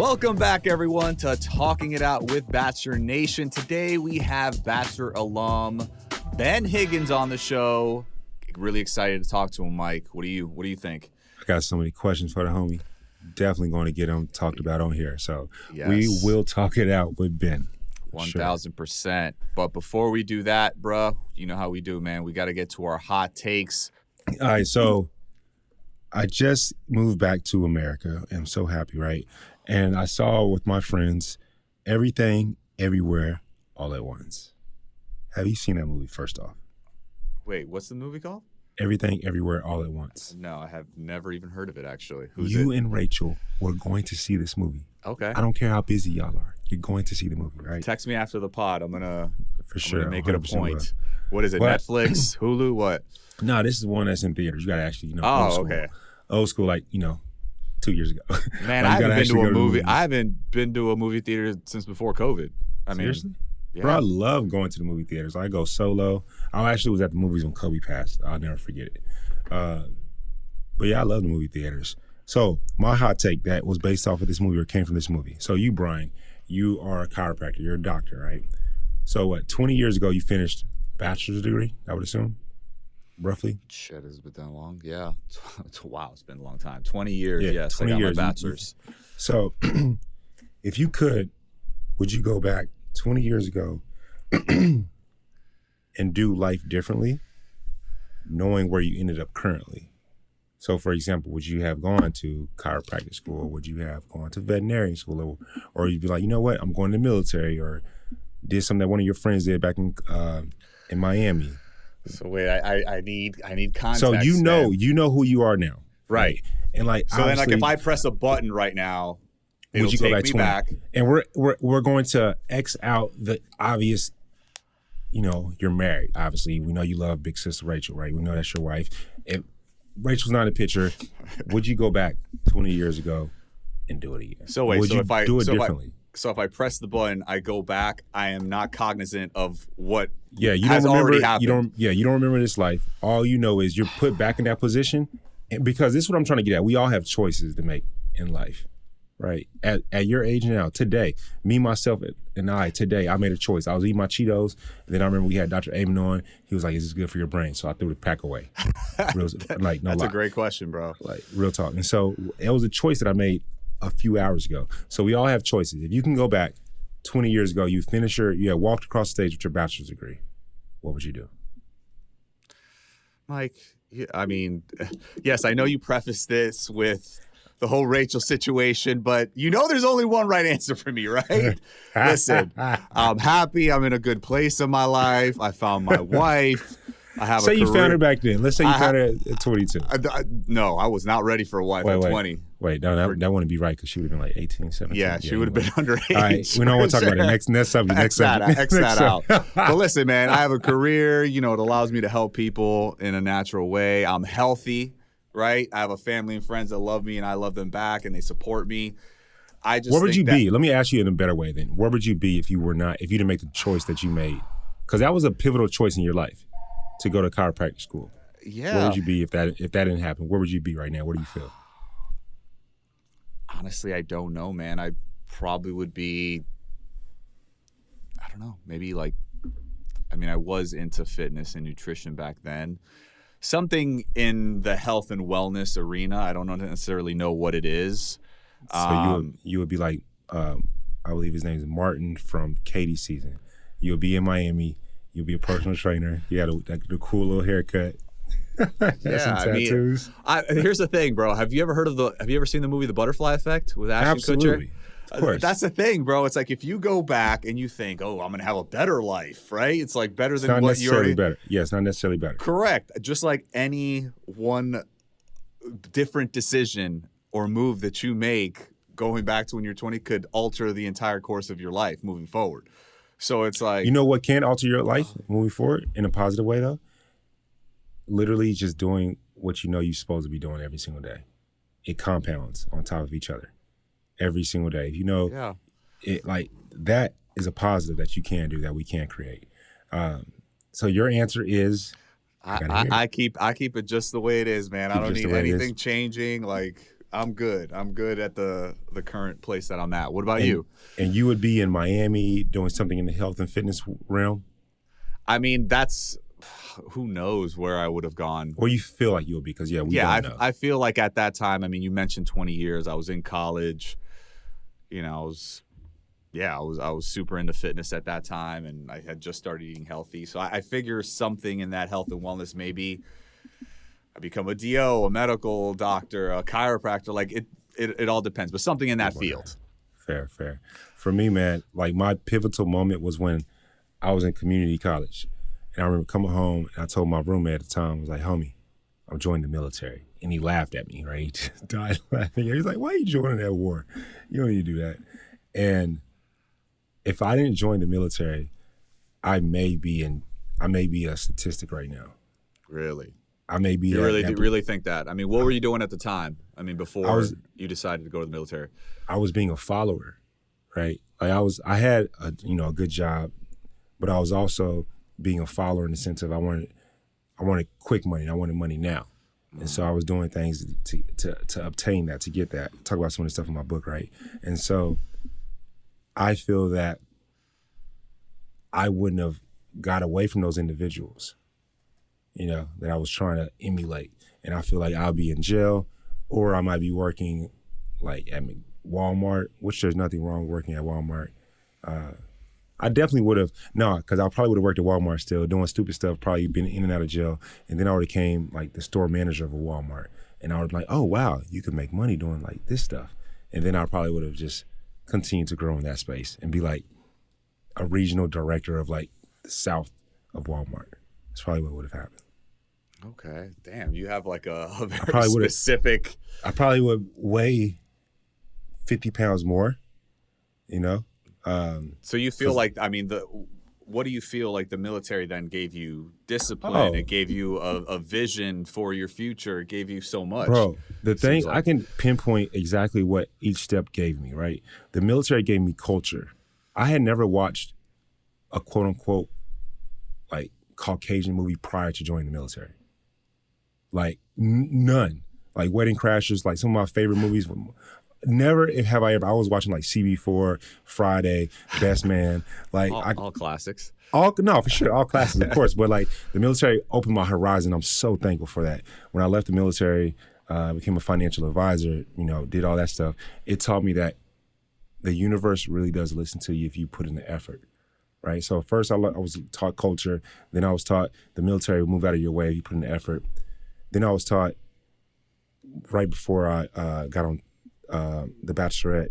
Welcome back, everyone, to Talking It Out with Bachelor Nation. Today we have Bachelor alum Ben Higgins on the show. Really excited to talk to him, Mike. What do you think? I got so many questions for the homie. Definitely going to get them talked about on here. So Yes. we will talk it out with Ben. 1,000%. But before we do that, bruh, you know how we do, man. We got to get to our hot takes. All right, so I just moved back to America. I'm so happy, right? And I saw with my friends Everything, Everywhere, All at Once. Have you seen that movie, first off? Wait, what's the movie called? Everything, Everywhere, All at Once. No, I have never even heard of it, actually. Who's You it? and Rachel were going to see this movie. Okay. I don't care how busy y'all are. You're going to see the movie, right? Text me after the pod. I'm gonna make it a 100% point. will. What is it? But- Netflix, Hulu, what? No, this is one that's in theaters. You got to actually, old Oh, school. okay. Old school, like, 2 years ago. Man, Like, I you haven't gotta been actually to a go the movie. movies. I haven't been to a movie theater since before COVID. I mean, Seriously? yeah. Bro, I love going to the movie theaters. I go solo. I actually was at the movies when Kobe passed. I'll never forget it. But yeah, I love the movie theaters. So my hot take that was based off of this movie or came from this movie. So you, Brian, you are a chiropractor. You're a doctor, right? So what, 20 years ago you finished bachelor's degree, I would assume, roughly? Shit, has it been that long? Yeah. Wow, it's been a long time. 20 years, Yeah, yes. 20 I got years. my bachelor's. So if you could, would you go back 20 years ago and do life differently, knowing where you ended up currently? So, for example, would you have gone to chiropractic school? Would you have gone to veterinary school? Or you'd be like, you know what, I'm going to the military, or did something that one of your friends did back in Miami. So wait, I need context. So man. you know who you are now. Right. And like, So then, like, obviously, if I press a button right now, it'll would you go take back me 20? back. And we're going to X out the obvious, you're married. Obviously, we know you love big sister Rachel, right? We know that's your wife. If Rachel's not in the picture, would you go back 20 years ago and do it again? So wait, would so you if I do it so differently? if I press the button, I go back. I am not cognizant of what Yeah, you has don't remember. already happened. You don't remember this life. All you know is you're put back in that position, and because this is what I'm trying to get at. We all have choices to make in life, right? At your age now, today, me, myself, and today, I made a choice. I was eating my Cheetos, and then I remember we had Dr. Amon on. He was like, "Is this good for your brain?" So I threw the pack away. That's a great question, bro. Like, real talk. And so it was a choice that I made a few hours ago. So we all have choices. If you can go back 20 years ago, you had walked across the stage with your bachelor's degree, what would you do? Mike, I mean, yes, I know you prefaced this with the whole Rachel situation, but there's only one right answer for me, right? Listen, I'm happy. I'm in a good place in my life. I found my wife. I have Say a you career. found her back then. Let's say you found her at 22. No, I was not ready for a wife at 20. Wait, no, that wouldn't be right because she would have been like 18, 17. Yeah, she would have been underage. All right, we don't want to talk about it. Next subject. X that out. But listen, man, I have a career, it allows me to help people in a natural way. I'm healthy, right? I have a family and friends that love me and I love them back and they support me. Where would you be? Let me ask you in a better way then. Where would you be if you didn't make the choice that you made? Because that was a pivotal choice in your life to go to chiropractic school. Yeah. Where would you be if that didn't happen? Where would you be right now? What do you feel? Honestly, I don't know, man. I probably would be, I don't know, maybe I was into fitness and nutrition back then. Something in the health and wellness arena. I don't necessarily know what it is. So you would be like, I believe his name is Martin from Katie's season. You'll be in Miami. You'll be a personal trainer. You got the cool little haircut. Yeah, some tattoos. Here's the thing, bro. Have you ever seen the movie The Butterfly Effect with Ashton Absolutely. Kutcher? Of course. That's the thing, bro. It's like if you go back and you think, oh, I'm going to have a better life, right? It's like better It's than not what you necessarily already... better. Yeah, it's not necessarily better. Correct. Just like any one different decision or move that you make going back to when you're 20 could alter the entire course of your life moving forward. So it's like... You know what can alter your life moving forward in a positive way, though? Literally just doing what you're supposed to be doing every single day. It compounds on top of each other every single day. It like that is a positive that you can do, that we can create. So your answer is... I keep it just the way it is, man. I don't need anything changing. Like, I'm good. I'm good at the current place that I'm at. What about you? And you would be in Miami doing something in the health and fitness realm? I mean, who knows where I would have gone. Or you feel like you would be, because, we don't know. I feel like at that time, I mean, you mentioned 20 years. I was in college. You know, I was super into fitness at that time, and I had just started eating healthy. So I figure something in that health and wellness, maybe I become a DO, a medical doctor, a chiropractor. Like it all depends, but something in that field. Fair. For me, man, like my pivotal moment was when I was in community college. And I remember coming home, and I told my roommate at the time, I was like, homie, I'm joining the military. And he laughed at me, right? He just died laughing. He's like, why are you joining that war? You don't need to do that. And if I didn't join the military, I may be a statistic right now. Really? I may be. You really think that? I mean, what were you doing at the time? I mean, before you decided to go to the military. I was being a follower, right? Like I had a good job, but I was also being a follower in the sense of I wanted quick money. I wanted money now. And so I was doing things to obtain that, to get that. Talk about some of the stuff in my book, right? And so I feel that I wouldn't have got away from those individuals, that I was trying to emulate. And I feel like I'll be in jail, or I might be working like at Walmart, which there's nothing wrong with working at Walmart. I definitely would have, because I probably would have worked at Walmart still, doing stupid stuff, probably been in and out of jail. And then I would have came like the store manager of a Walmart. And I would be like, oh, wow, you can make money doing like this stuff. And then I probably would have just continued to grow in that space and be like a regional director of like the south of Walmart. That's probably what would have happened. Okay. Damn, you have like a very specific. I probably would weigh 50 pounds more, So you feel like, I mean, what do you feel like the military then gave you? Discipline. It gave you a vision for your future. It gave you so much. Bro, the thing, I can pinpoint exactly what each step gave me, right? The military gave me culture. I had never watched a quote unquote like Caucasian movie prior to joining the military. Like none. Like Wedding Crashers, like some of my favorite movies. Never have I ever. I was watching like CB4, Friday, Best Man, like all classics. No, for sure, all classics, of course. But like the military opened my horizon. I'm so thankful for that. When I left the military, became a financial advisor, did all that stuff. It taught me that the universe really does listen to you if you put in the effort, right? So first I was taught culture. Then I was taught the military will move out of your way if you put in the effort. Then I was taught right before I got on the Bachelorette,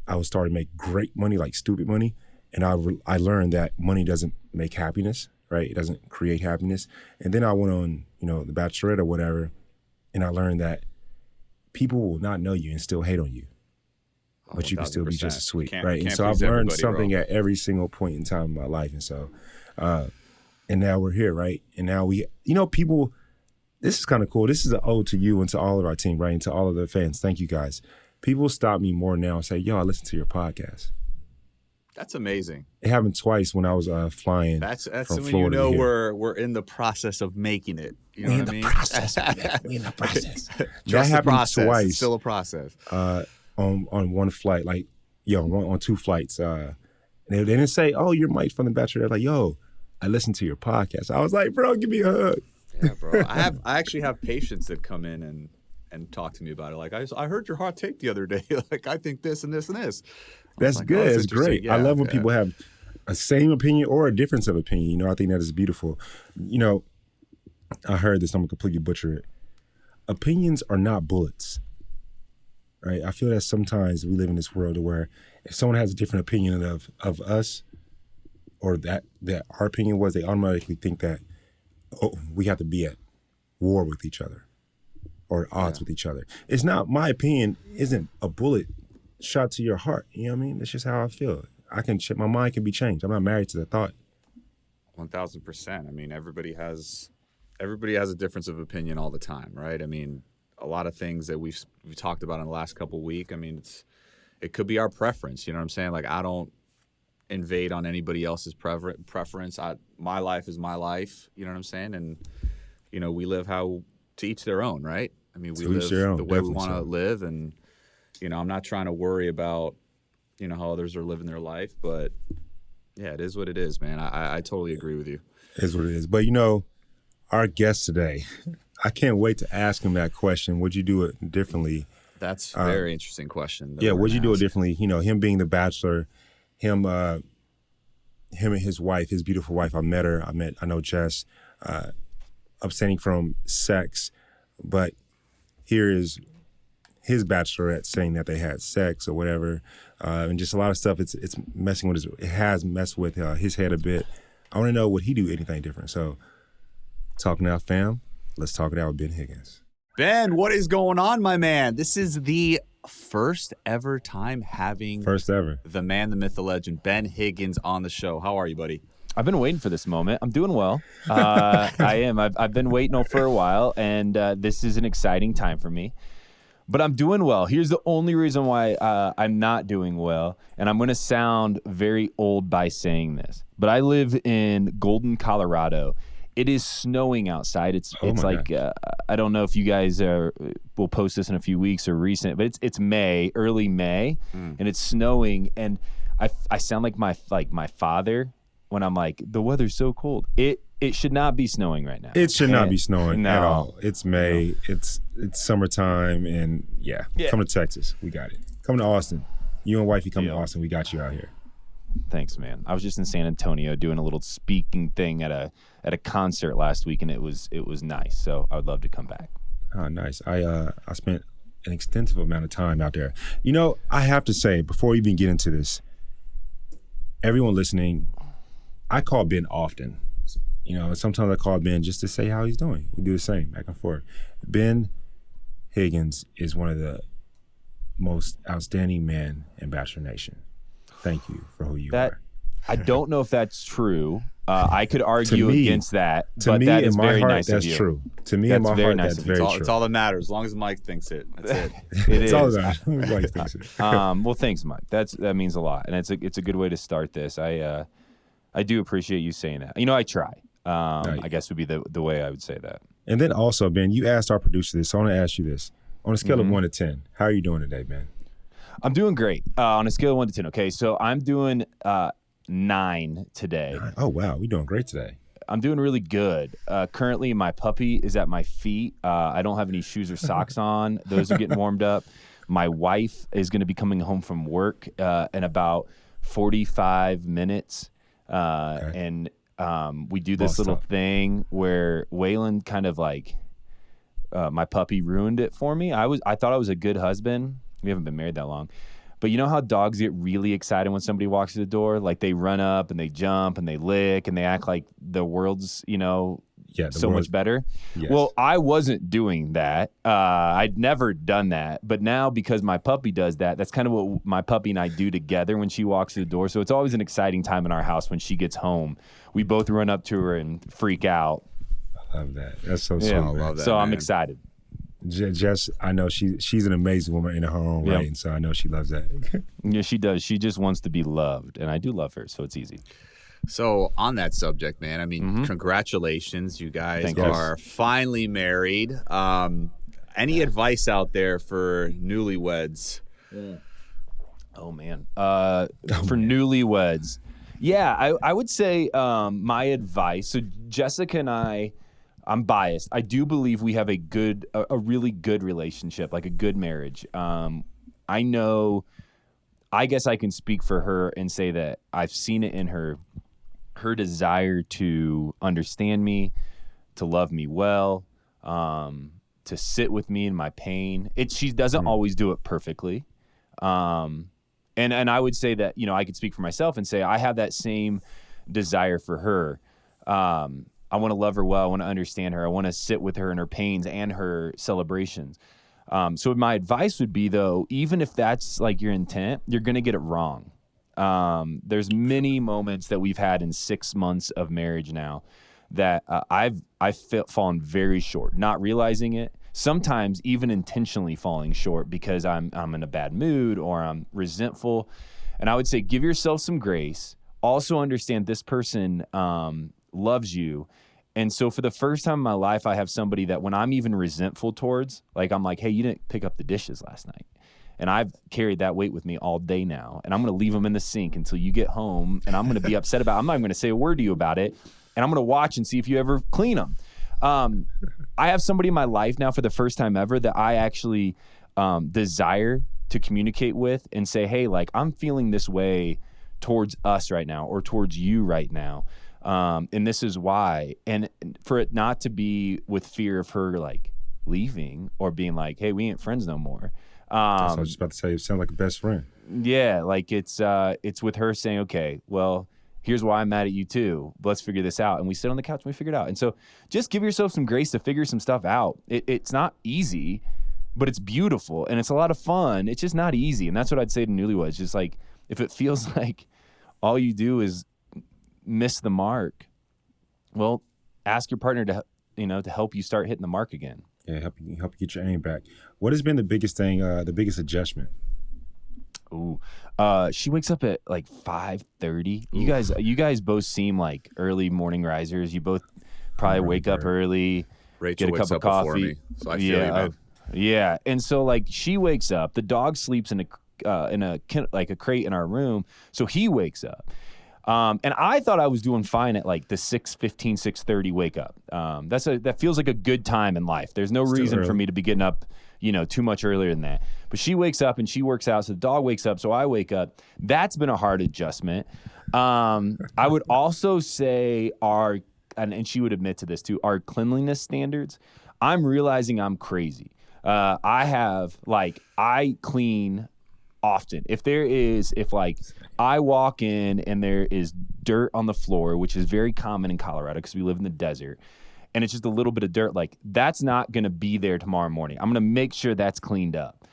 I was starting to make great money, like stupid money. And I learned that money doesn't make happiness, right? It doesn't create happiness. And then I went on, the Bachelorette or whatever, and I learned that people will not know you and still hate on you. But you can still be just as sweet, right? And so I've learned something at every single point in time in my life. And so, and now we're here, right? And now people, this is kind of cool. This is an ode to you and to all of our team, right? And to all of the fans. Thank you guys. People stop me more now and say, yo, I listen to your podcast. That's amazing. It happened twice when I was flying. That's from when Florida we're in the process of making it. You know what I mean? We're in the process. That happened process. twice. It's still a process. On one flight, like on two flights. They didn't say, oh, you're Mike from The Bachelor. They're like, yo, I listened to your podcast. I was like, bro, give me a hug. Yeah, bro. I actually have patients that come in and talk to me about it. Like, I heard your hot take the other day. Like, I think this and this and this. That's like, good. It's great. Yeah, I love when people have a same opinion or a difference of opinion. I think that is beautiful. I heard this. I'm going to completely butcher it. Opinions are not bullets, right? I feel that sometimes we live in this world where if someone has a different opinion of us or that our opinion was, they automatically think that, we have to be at war with each other or odds with each other. It's not, my opinion isn't a bullet shot to your heart. You know what I mean? That's just how I feel. My mind can be changed. I'm not married to the thought. 1,000%. I mean, everybody has a difference of opinion all the time, right? I mean, a lot of things that we've talked about in the last couple of weeks, I mean, it could be our preference. You know what I'm saying? Like, I don't invade on anybody else's preference. My life is my life. You know what I'm saying? And, we live to each their own, right? I mean, we To each live their own, the way we definitely want to so. live, and I'm not trying to worry about how others are living their life, but yeah, it is what it is, man. I totally agree with you. It is what it is. But our guest today, I can't wait to ask him that question. Would you do it differently? That's a very interesting question. Yeah, would you do it differently? Him being the Bachelor, him and his wife, his beautiful wife. I know Jess, abstaining from sex, but here is his Bachelorette saying that they had sex or whatever, and just a lot of stuff. It's messing with it has messed with his head a bit. I want to know, would he do anything different? So, talking now, fam. Let's talk it out with Ben Higgins. Ben, what is going on, my man? This is the first ever time having the man, the myth, the legend, Ben Higgins on the show. How are you, buddy? I've been waiting for this moment. I'm doing well. I am. I've been waiting for a while, and this is an exciting time for me. But I'm doing well. Here's the only reason why I'm not doing well, and I'm going to sound very old by saying this, but I live in Golden, Colorado. It is snowing outside. It's like I don't know if you guys will post this in a few weeks or recent, but it's May, early May, and it's snowing, and I sound like my father when I'm like, the weather's so cold. It should not be snowing right now. It should not be snowing at all. It's May. It's summertime, and yeah. Come to Texas. We got it. Come to Austin. You and wifey come to Austin. We got you out here. Thanks, man. I was just in San Antonio doing a little speaking thing at a concert last week, and it was nice. So I would love to come back. Oh, nice. I spent an extensive amount of time out there. I have to say, before we even get into this, everyone listening, I call Ben often. Sometimes I call Ben just to say how he's doing. We do the same, back and forth. Ben Higgins is one of the most outstanding men in Bachelor Nation. Thank you for who you are. I don't know if that's true. I could argue against that, but that is very nice of you. That's true. To me, in my heart, that's very true. It's all that matters. As long as Mike thinks it, that's it. It's all that matters. Mike thinks it. Well, thanks, Mike. That means a lot, and it's a good way to start this. I do appreciate you saying that. I try. I guess would be the way I would say that. And then also, Ben, you asked our producer this, so I want to ask you this. On a scale of 1 to 10, how are you doing today, Ben? I'm doing great. On a scale of 1 to 10, okay? So I'm doing 9 today. 9? Oh, wow. We're doing great today. I'm doing really good. Currently, my puppy is at my feet. I don't have any shoes or socks on. Those are getting warmed up. My wife is going to be coming home from work in about 45 minutes. Okay. And we do this little thing where Waylon kind of my puppy ruined it for me. I thought I was a good husband. We haven't been married that long. But you know how dogs get really excited when somebody walks through the door? Like they run up and they jump and they lick and they act like the world's, much better. Yes. Well, I wasn't doing that. I'd never done that. But now because my puppy does that, that's kind of what my puppy and I do together when she walks through the door. So it's always an exciting time in our house when she gets home. We both run up to her and freak out. I love that. That's so sweet. I love that, so I'm excited. Jess, I know she's an amazing woman in her own right, and so I know she loves that. Yeah, she does. She just wants to be loved, and I do love her, so it's easy. So on that subject, man, I mean, congratulations. You guys are finally married. Any advice out there for newlyweds? Yeah. Oh, man. Newlyweds. Yeah, I would say my advice. So Jessica and I'm biased. I do believe we have a really good relationship, like a good marriage. I guess I can speak for her and say that I've seen it in her desire to understand me, to love me well, to sit with me in my pain. She doesn't always do it perfectly. And I would say that, I could speak for myself and say I have that same desire for her. I want to love her well. I want to understand her. I want to sit with her in her pains and her celebrations. So my advice would be, though, even if that's like your intent, you're going to get it wrong. There's many moments that we've had in 6 months of marriage now that I've fallen very short, not realizing it. Sometimes even intentionally falling short because I'm in a bad mood or I'm resentful. And I would say give yourself some grace. Also understand this person loves you And so for the first time in my life, I have somebody that when I'm even resentful towards, like I'm like, hey, you didn't pick up the dishes last night. And I've carried that weight with me all day now. And I'm going to leave them in the sink until you get home. And I'm going to be upset about it. I'm not even going to say a word to you about it. And I'm going to watch and see if you ever clean them. I have somebody in my life now for the first time ever that I actually desire to communicate with and say, hey, like I'm feeling this way towards us right now or towards you right now. And this is why. And for it not to be with fear of her like leaving or being like, hey, we ain't friends no more. That's what I was just about to say. You sound like a best friend. Yeah, like it's with her saying, okay, well, here's why I'm mad at you too. Let's figure this out. And we sit on the couch and we figure it out. And so just give yourself some grace to figure some stuff out. It's not easy, but it's beautiful and it's a lot of fun. It's just not easy. And that's what I'd say to newlyweds. Just like if it feels like all you do is miss the mark, well, ask your partner to help you start hitting the mark again. Yeah, help you get your aim back. What has been the biggest thing, the biggest adjustment? Ooh, she wakes up at like 5:30. You guys both seem like early morning risers. You both probably wake up early, Rachel get a wakes cup up of coffee. before me, so I feel you, man. Yeah, and so like she wakes up. The dog sleeps in a crate in our room, so he wakes up. And I thought I was doing fine at like the 6:15, 6:30 wake up. That feels like a good time in life. There's no reason for me to be getting up, too much earlier than that. But she wakes up and she works out. So the dog wakes up. So I wake up. That's been a hard adjustment. I would also say and she would admit to this too, our cleanliness standards. I'm realizing I'm crazy. I clean often. If I walk in and there is dirt on the floor, which is very common in Colorado because we live in the desert, and it's just a little bit of dirt, like that's not going to be there tomorrow morning. I'm going to make sure that's cleaned up,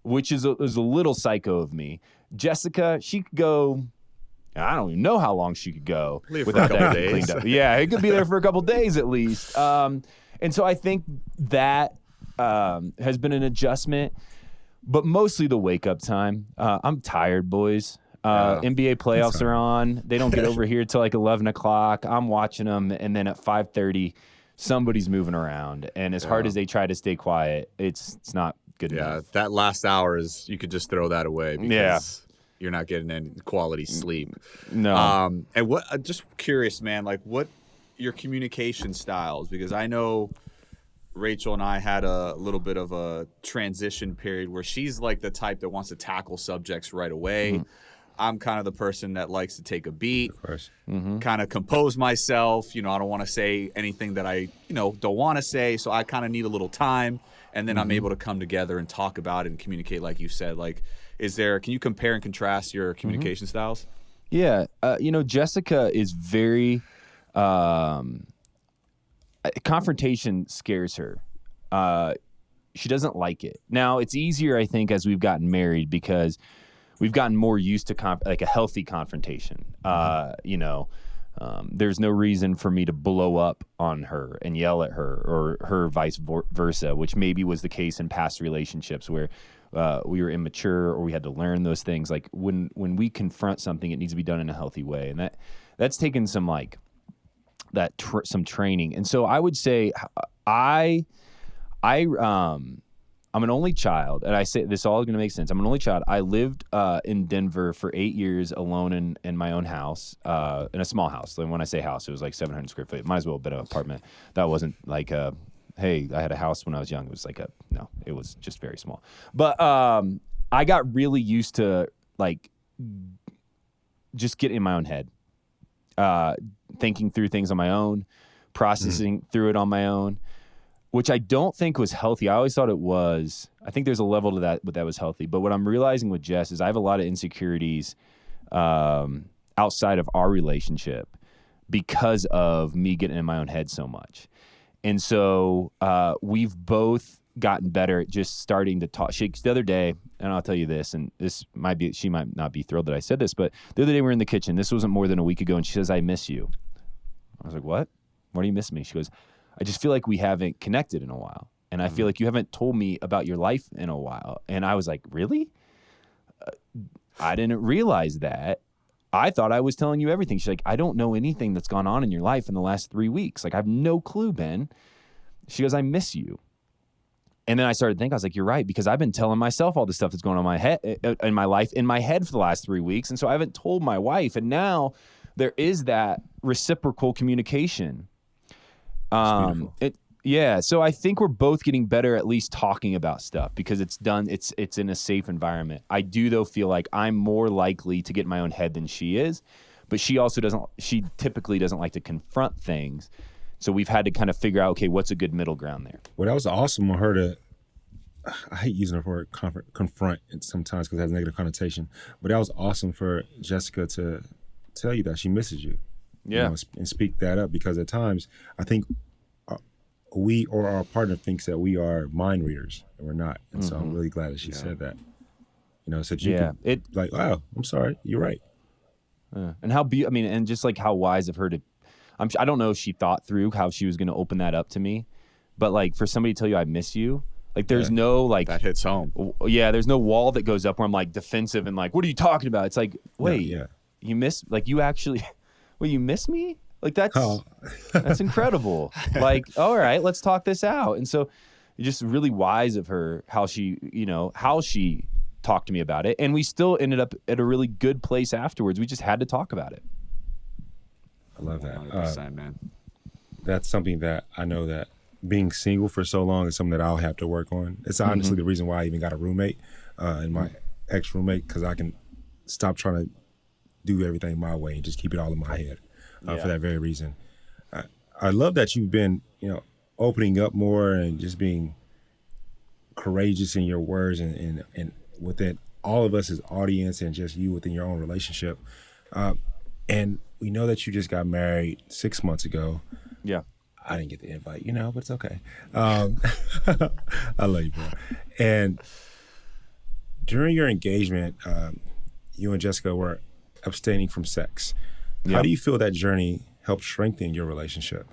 which is a little psycho of me. Jessica, she could go, I don't even know how long she could go without that getting cleaned up. Yeah, it could be there for a couple days at least. And so I think that has been an adjustment. But mostly the wake up time. I'm tired, boys. NBA playoffs are on. They don't get over here till like 11 o'clock. I'm watching them, and then at 5:30, somebody's moving around. And as hard as they try to stay quiet, it's not good enough. Yeah, that last hour you could just throw that away because you're not getting any quality sleep. No. And what? Just curious, man. Like, what your communication styles? Because I know Rachel and I had a little bit of a transition period where she's like the type that wants to tackle subjects right away. Mm-hmm. I'm kind of the person that likes to take a beat, kind of compose myself. I don't want to say anything that I, don't want to say. So I kind of need a little time. And then I'm able to come together and talk about it and communicate like you said. Like, can you compare and contrast your communication styles? Yeah. Jessica is very... confrontation scares her. She doesn't like it. Now, it's easier, I think, as we've gotten married because we've gotten more used to a healthy confrontation. There's no reason for me to blow up on her and yell at her or her vice versa, which maybe was the case in past relationships where we were immature or we had to learn those things. Like when we confront something, it needs to be done in a healthy way. And that's taken some some training. And so I would say I'm an only child, and I say this all going to make sense. I'm an only child. I lived in Denver for 8 years alone in my own house, in a small house. And when I say house, it was like 700 square feet. It might as well have been an apartment. That wasn't like hey, I had a house when I was young. It was no, it was just very small. But I got really used to just getting in my own head. Thinking through things on my own, processing through it on my own, which I don't think was healthy. I always thought it was. I think there's a level to that, but that was healthy. But what I'm realizing with Jess is I have a lot of insecurities outside of our relationship because of me getting in my own head so much. And so we've both gotten better at just starting to talk. The other day, and I'll tell you this, and she might not be thrilled that I said this, but the other day we were in the kitchen. This wasn't more than a week ago, and she says, "I miss you." I was like, "What? Why do you miss me?" She goes, "I just feel like we haven't connected in a while, and I feel like you haven't told me about your life in a while." And I was like, "Really? I didn't realize that." I thought I was telling you everything. She's like, I don't know anything that's gone on in your life in the last 3 weeks. Like, I have no clue, Ben. She goes, I miss you. And then I started thinking, I was like, you're right, because I've been telling myself all the stuff that's going on in my head, in my life, in my head for the last 3 weeks. And so I haven't told my wife. And now there is that reciprocal communication. So I think we're both getting better at least talking about stuff because it's in a safe environment. I do, though, feel like I'm more likely to get in my own head than she is, but she typically doesn't like to confront things. So we've had to kind of figure out, okay, what's a good middle ground there? Well, that was awesome on her to, I hate using the word confront sometimes because it has a negative connotation, but that was awesome for Jessica to tell you that she misses you. Yeah. You know, and speak that up, because at times I think we or our partner thinks that we are mind readers and we're not. And so I'm really glad that she said that. You know, so you could, like, wow, I'm sorry, you're right. And and just like how wise of her to, I don't know if she thought through how she was going to open that up to me, but like for somebody to tell you I miss you, like there's no like that hits home. Yeah, there's no wall that goes up where I'm like defensive and like, what are you talking about? It's like, wait, you miss, like you actually, you miss me? Like that's incredible. Like, all right, let's talk this out. And so just really wise of her how she talked to me about it. And we still ended up at a really good place afterwards. We just had to talk about it. I love that. 100%, man. That's something that I know that being single for so long is something that I'll have to work on. It's honestly the reason why I even got a roommate and my ex-roommate, because I can stop trying to do everything my way and just keep it all in my head for that very reason. I love that you've been, opening up more and just being courageous in your words and within all of us as audience and just you within your own relationship. And we know that you just got married 6 months ago. Yeah. I didn't get the invite, but it's okay. I love you, bro. And during your engagement, you and Jessica were abstaining from sex. How do you feel that journey helped strengthen your relationship?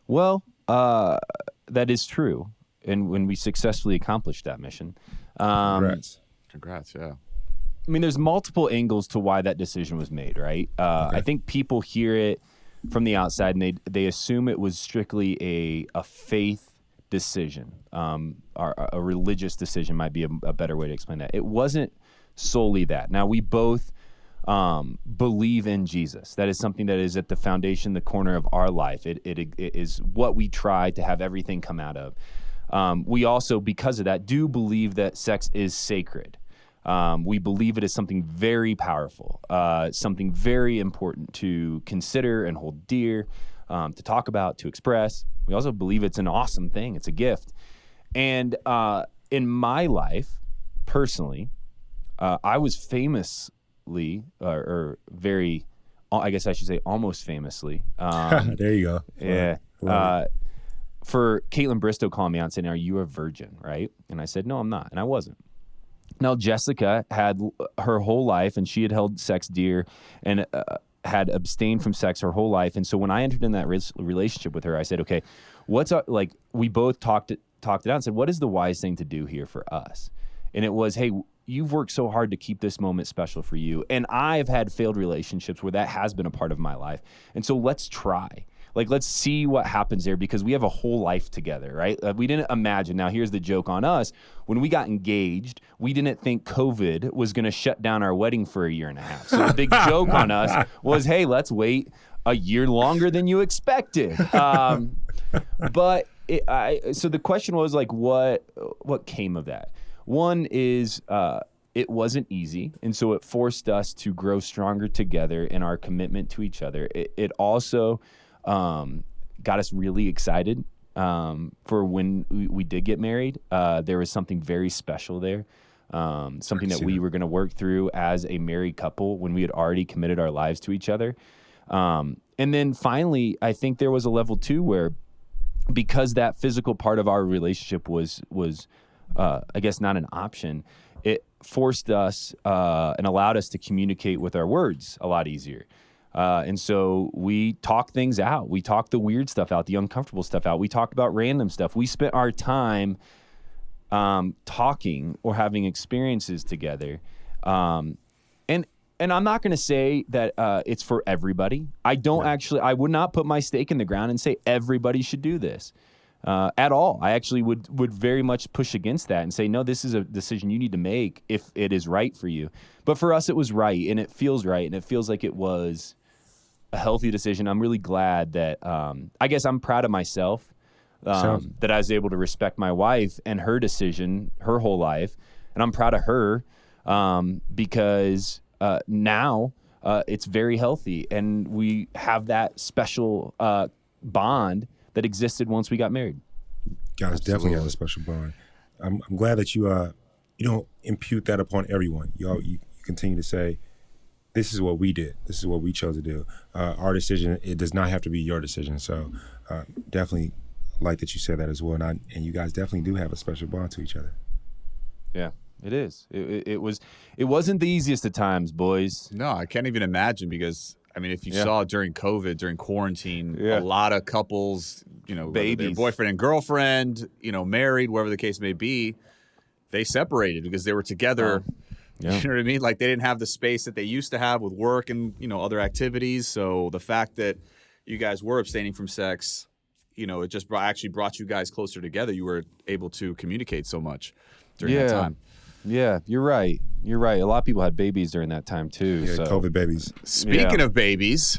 Well, that is true. And when we successfully accomplished that mission. Congrats, yeah. I mean, there's multiple angles to why that decision was made, right? I think people hear it from the outside and they assume it was strictly a faith decision. A religious decision might be a better way to explain that. It wasn't solely that. Now, we both believe in Jesus. That is something that is at the foundation, the corner of our life. It is what we try to have everything come out of. We also, because of that, do believe that sex is sacred. We believe it is something very powerful, something very important to consider and hold dear, to talk about, to express. We also believe it's an awesome thing. It's a gift. And in my life, personally, I was famously, or very, I guess I should say almost famously. There you go. Yeah. For Caitlin Bristow calling me out and saying, "Are you a virgin?" Right? And I said, "No, I'm not," and I wasn't. Now, Jessica had her whole life, and she had held sex dear and had abstained from sex her whole life. And so when I entered in that relationship with her, I said, okay, we both talked it out and said, what is the wise thing to do here for us? And it was, hey, you've worked so hard to keep this moment special for you. And I've had failed relationships where that has been a part of my life. And so let's try. Let's see what happens there, because we have a whole life together, right? We didn't imagine. Now, here's the joke on us. When we got engaged, we didn't think COVID was going to shut down our wedding for a year and a half. So the big joke on us was, hey, let's wait a year longer than you expected. But so the question was what came of that? One is it wasn't easy, and so it forced us to grow stronger together in our commitment to each other. It also got us really excited for when we did get married. There was something very special there, something that we were going to work through as a married couple when we had already committed our lives to each other. And then finally, I think there was a level 2 where, because that physical part of our relationship was I guess not an option, it forced us and allowed us to communicate with our words a lot easier. And so we talked things out. We talked the weird stuff out, the uncomfortable stuff out. We talked about random stuff. We spent our time talking or having experiences together. And And I'm not going to say that it's for everybody. I would not put my stake in the ground and say everybody should do this at all. I actually would very much push against that and say, no, this is a decision you need to make if it is right for you. But for us, it was right, and it feels right, and it feels like it was a healthy decision. I'm really glad that, I guess I'm proud of myself that I was able to respect my wife and her decision her whole life. And I'm proud of her because now it's very healthy, and we have that special bond that existed once we got married. Guys definitely have a special bond. I'm glad that you don't impute that upon everyone. You continue to say, this is what we did. This is what we chose to do. Our decision, it does not have to be your decision. So definitely like that you said that as well. And you guys definitely do have a special bond to each other. Yeah, it is. It wasn't the easiest of times, boys. No, I can't even imagine, because I mean, if you saw during COVID, during quarantine, a lot of couples, babies, boyfriend and girlfriend, married, wherever the case may be, they separated because they were together. You know what I mean? Like, they didn't have the space that they used to have with work and, other activities. So the fact that you guys were abstaining from sex, it just actually brought you guys closer together. You were able to communicate so much during that time. Yeah, you're right. You're right. A lot of people had babies during that time too. Yeah, so. COVID babies. Speaking of babies,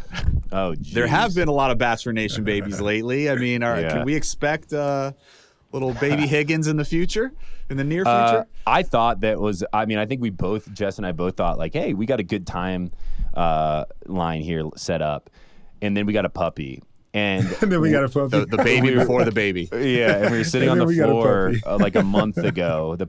there have been a lot of Bachelor Nation babies lately. I mean, can we expect little baby Higgins in the future, in the near future? I thought that was, I think Jess and I both thought, like, hey, we got a good time line here set up. And then we got a puppy. And then we got a puppy. The baby before the baby. Yeah, and we were sitting on the floor like a month ago. The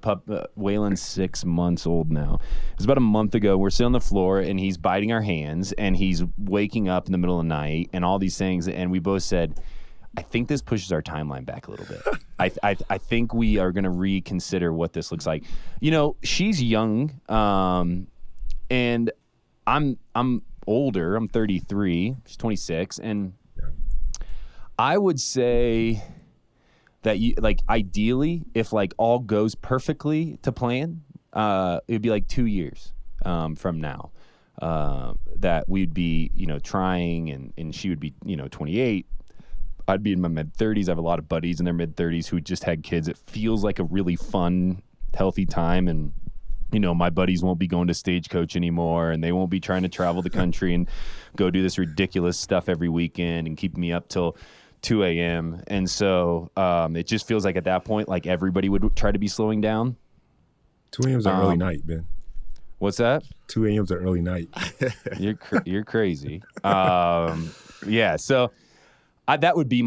Waylon's 6 months old now. It was about a month ago. We're sitting on the floor, and he's biting our hands, and he's waking up in the middle of the night, and all these things. And we both said, I think this pushes our timeline back a little bit. I think we are going to reconsider what this looks like. She's young, and I'm older. I'm 33. She's 26, and I would say that ideally, if all goes perfectly to plan, it'd be 2 years from now that we'd be trying, and she would be 28. I'd be in my mid-30s. I have a lot of buddies in their mid-30s who just had kids. It feels like a really fun, healthy time, and my buddies won't be going to Stagecoach anymore, and they won't be trying to travel the country and go do this ridiculous stuff every weekend and keep me up till 2 a.m. And so it just feels like at that point, everybody would try to be slowing down. 2 a.m. is an early night, Ben. What's that? 2 a.m. is an early night. You're crazy. Yeah. So that would be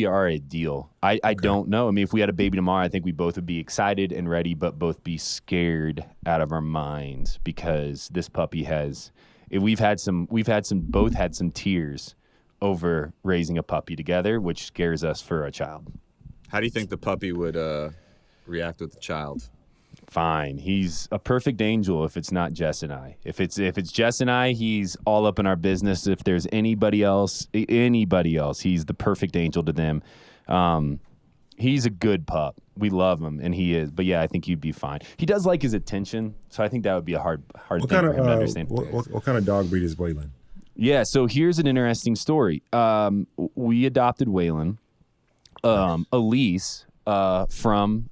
our ideal. I don't know. I mean, if we had a baby tomorrow, I think we both would be excited and ready, but both be scared out of our minds, because this puppy both had some tears over raising a puppy together, which scares us for a child. How do you think the puppy would react with the child? Fine. He's a perfect angel if it's not Jess and I. If it's Jess and I, he's all up in our business. If there's anybody else, he's the perfect angel to them. He's a good pup. We love him, and he is. But yeah, I think you'd be fine. He does like his attention, so I think that would be a hard thing for him to understand. What kind of dog breed is Waylon? Yeah, so here's an interesting story. We adopted Waylon, Elise, from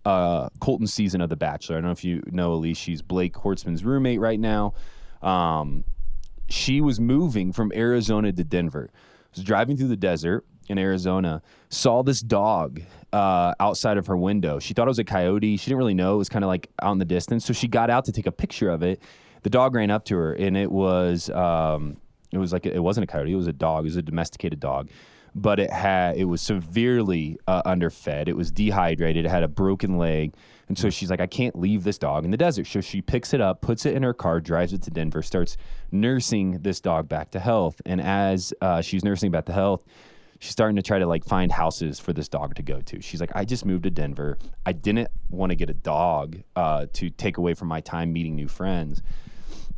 Colton's season of The Bachelor. I don't know if you know Elise. She's Blake Hortzman's roommate right now. She was moving from Arizona to Denver. Was driving through the desert in Arizona, saw this dog outside of her window. She thought it was a coyote. She didn't really know. It was kind of out in the distance. So she got out to take a picture of it. The dog ran up to her, and it wasn't a coyote. It was a dog. It was a domesticated dog. But it was severely underfed. It was dehydrated. It had a broken leg. And so she's like, I can't leave this dog in the desert. So she picks it up, puts it in her car, drives it to Denver, starts nursing this dog back to health. And as she's nursing back to health, she's starting to try to find houses for this dog to go to. She's like, I just moved to Denver. I didn't want to get a dog to take away from my time meeting new friends.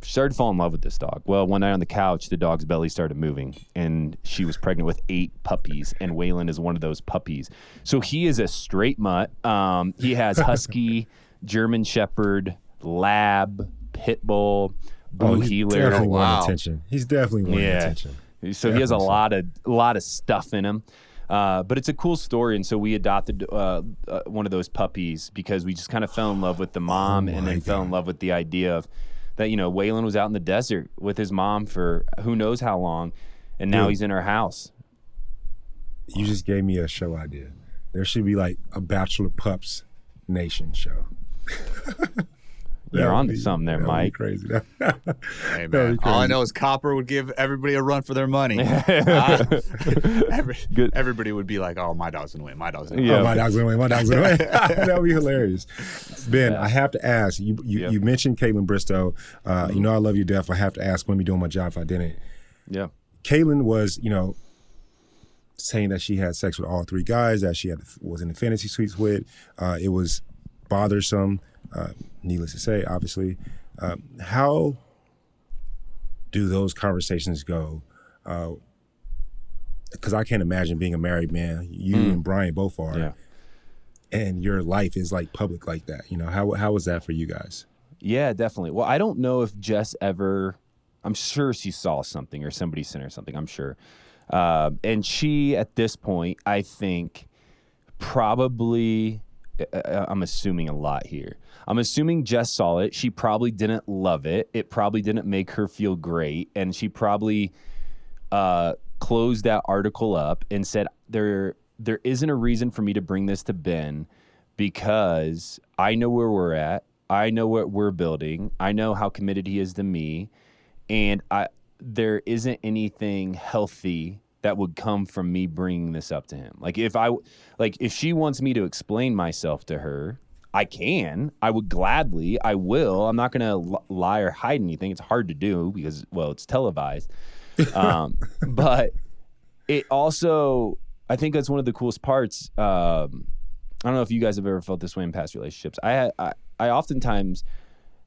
She started to fall in love with this dog. Well, one night on the couch, the dog's belly started moving, and she was pregnant with 8 puppies, and Waylon is one of those puppies. So he is a straight mutt. He has husky, German shepherd, lab, pit bull, blue he's healer. definitely wow. wanting attention. He's definitely wanting attention. So he has a lot of stuff in him. But it's a cool story. And so we adopted one of those puppies because we just kind of fell in love with the mom and then fell in love with the idea of that, Waylon was out in the desert with his mom for who knows how long. And now he's in our house. You just gave me a show idea. There should be like a Bachelor Pups Nation show. You're on to something there, Mike. Crazy. Hey, man. All I know is Copper would give everybody a run for their money. Everybody would be like, oh, my dog's going to win. My dog's going to win. Yeah. Oh, my dog's going to win. My dog's going to win. That would be hilarious. Ben, I have to ask. You mentioned Caitlin Bristow. You know I love you to death. I have to ask, wouldn't be doing my job if I didn't. Yeah. Caitlin was, saying that she had sex with all three guys that she was in the fantasy suites with. It was bothersome, needless to say, obviously. How do those conversations go? Because I can't imagine being a married man. You and Bryan both are, and your life is like public like that. How was that for you guys? Yeah, definitely. Well, I don't know if Jess ever. I'm sure she saw something or somebody sent her something. I'm sure. And she, at this point, I think probably, I'm assuming a lot here. I'm assuming Jess saw it. She probably didn't love it. It probably didn't make her feel great. And she probably closed that article up and said, there isn't a reason for me to bring this to Ben because I know where we're at. I know what we're building. I know how committed he is to me. And there isn't anything healthy that would come from me bringing this up to him. If she wants me to explain myself to her, I would gladly, I will. I'm not going to lie or hide anything. It's hard to do because, it's televised. But it also, I think that's one of the coolest parts. I don't know if you guys have ever felt this way in past relationships. I oftentimes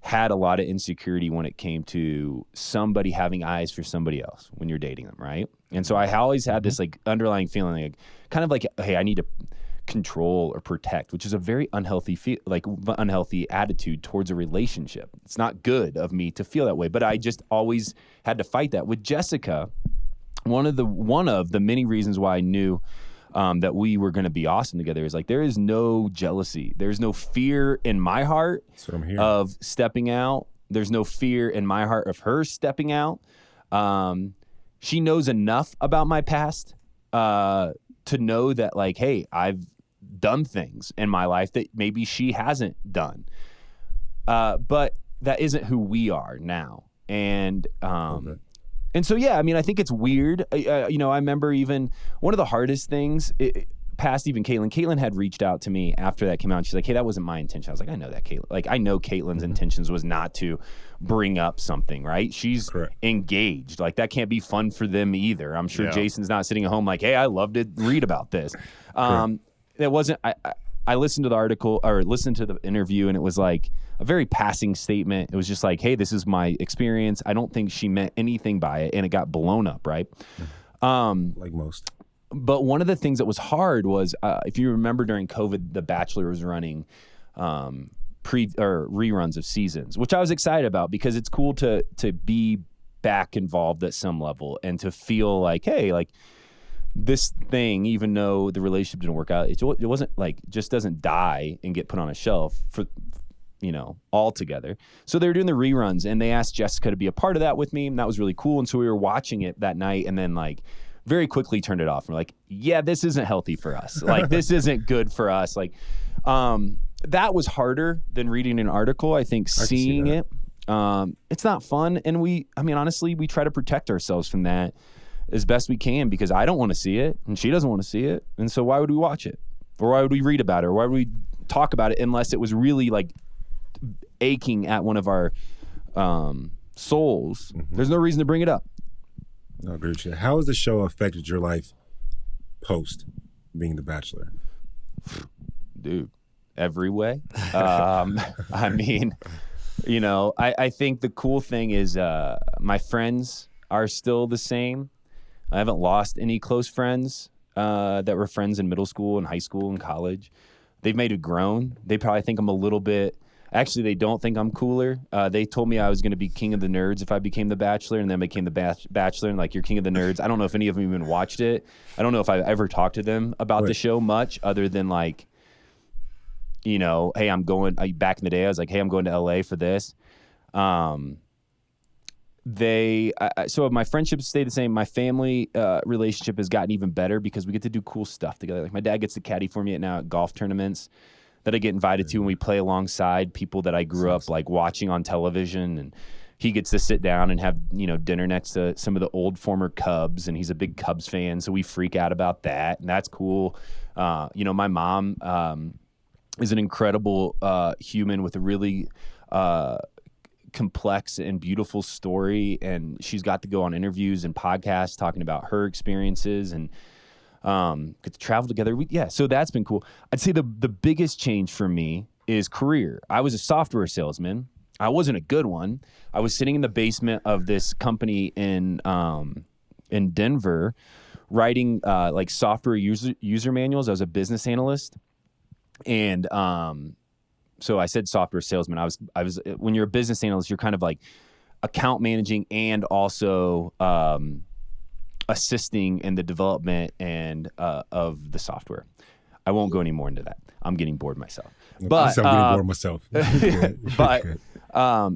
had a lot of insecurity when it came to somebody having eyes for somebody else when you're dating them, right? And so I always had this underlying feeling hey, I need to control or protect, which is a very unhealthy unhealthy attitude towards a relationship. It's not good of me to feel that way, but I just always had to fight that. With Jessica, one of the many reasons why I knew that we were going to be awesome together is there is no jealousy. There's no fear in my heart of stepping out. There's no fear in my heart of her stepping out. She knows enough about my past to know that hey, I've done things in my life that maybe she hasn't done. But that isn't who we are now. And And so, I think it's weird. I remember even one of the hardest things, past even Caitlin. Caitlin had reached out to me after that came out. And she's like, hey, that wasn't my intention. I was like, I know that, Caitlin. I know Caitlin's intentions was not to bring up something, right? She's engaged. That can't be fun for them either. I'm sure Jason's not sitting at home hey, I love to read about this. It wasn't, I listened to the article or listened to the interview, and it was a very passing statement. It was just hey, this is my experience. I don't think she meant anything by it, and it got blown up, right? Like most. But one of the things that was hard was, if you remember during COVID, The Bachelor was running reruns of seasons, which I was excited about because it's cool to be back involved at some level and to feel hey, this thing, even though the relationship didn't work out, it wasn't just doesn't die and get put on a shelf for all together. So they were doing the reruns, and they asked Jessica to be a part of that with me, and that was really cool. And so we were watching it that night, and then very quickly turned it off. And we're yeah, this isn't healthy for us. This isn't good for us. That was harder than reading an article. I think seeing it, it's not fun. And honestly, we try to protect ourselves from that as best we can because I don't want to see it and she doesn't want to see it. And so why would we watch it? Or why would we read about it? Or why would we talk about it unless it was really aching at one of our souls? There's no reason to bring it up. No, agree with you. How has the show affected your life post being The Bachelor? Dude, every way. I think the cool thing is my friends are still the same. I haven't lost any close friends that were friends in middle school and high school and college. They've made it grown. They probably think I'm a little bit Actually, they don't think I'm cooler. They told me I was going to be king of the nerds if I became the Bachelor, and then became the Bachelor, and like, you're king of the nerds. I don't know if any of them even watched it. I don't know if I've ever talked to them about the show much, other than like, you know, hey, I'm going. Back in the day, I was like, hey, I'm going to LA for this. So my friendships stay the same. My family relationship has gotten even better because we get to do cool stuff together. Like, my dad gets to caddy for me at golf tournaments that I get invited to, and we play alongside people that I grew up like watching on television, and he gets to sit down and have, you know, dinner next to some of the old former Cubs, and he's a big Cubs fan, so we freak out about that, and that's cool. You know, my mom is an incredible human with a really complex and beautiful story, and she's got to go on interviews and podcasts talking about her experiences, and get to travel together. So that's been cool. I'd say the biggest change for me is career. I was a software salesman. I wasn't a good one. I was sitting in the basement of this company in Denver, writing like software user manuals. I was a business analyst, and so I said software salesman. I was when you're a business analyst, you're kind of like account managing and also assisting in the development and of the software. I won't go any more into that. I'm getting bored myself. But I'm getting bored myself. But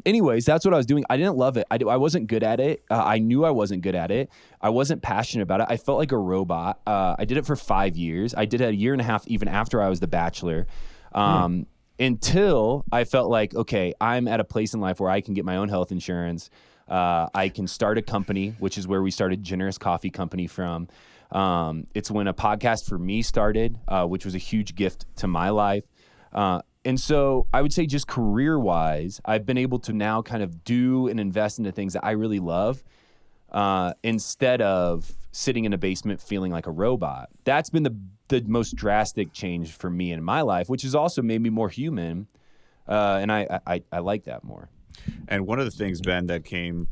anyways, that's what I was doing. I didn't love it. I wasn't good at it. I knew I wasn't good at it. I wasn't passionate about it. I felt like a robot. I did it for 5 years. I did it a year and a half even after I was the Bachelor. Until I felt like, okay, I'm at a place in life where I can get my own health insurance. I can start a company, which is where we started Generous Coffee Company from. It's when a podcast for me started, which was a huge gift to my life. And so I would say just career-wise, I've been able to now kind of do and invest into things that I really love, instead of sitting in a basement feeling like a robot. That's been the most drastic change for me in my life, which has also made me more human. And I like that more. And one of the things, Ben, that came,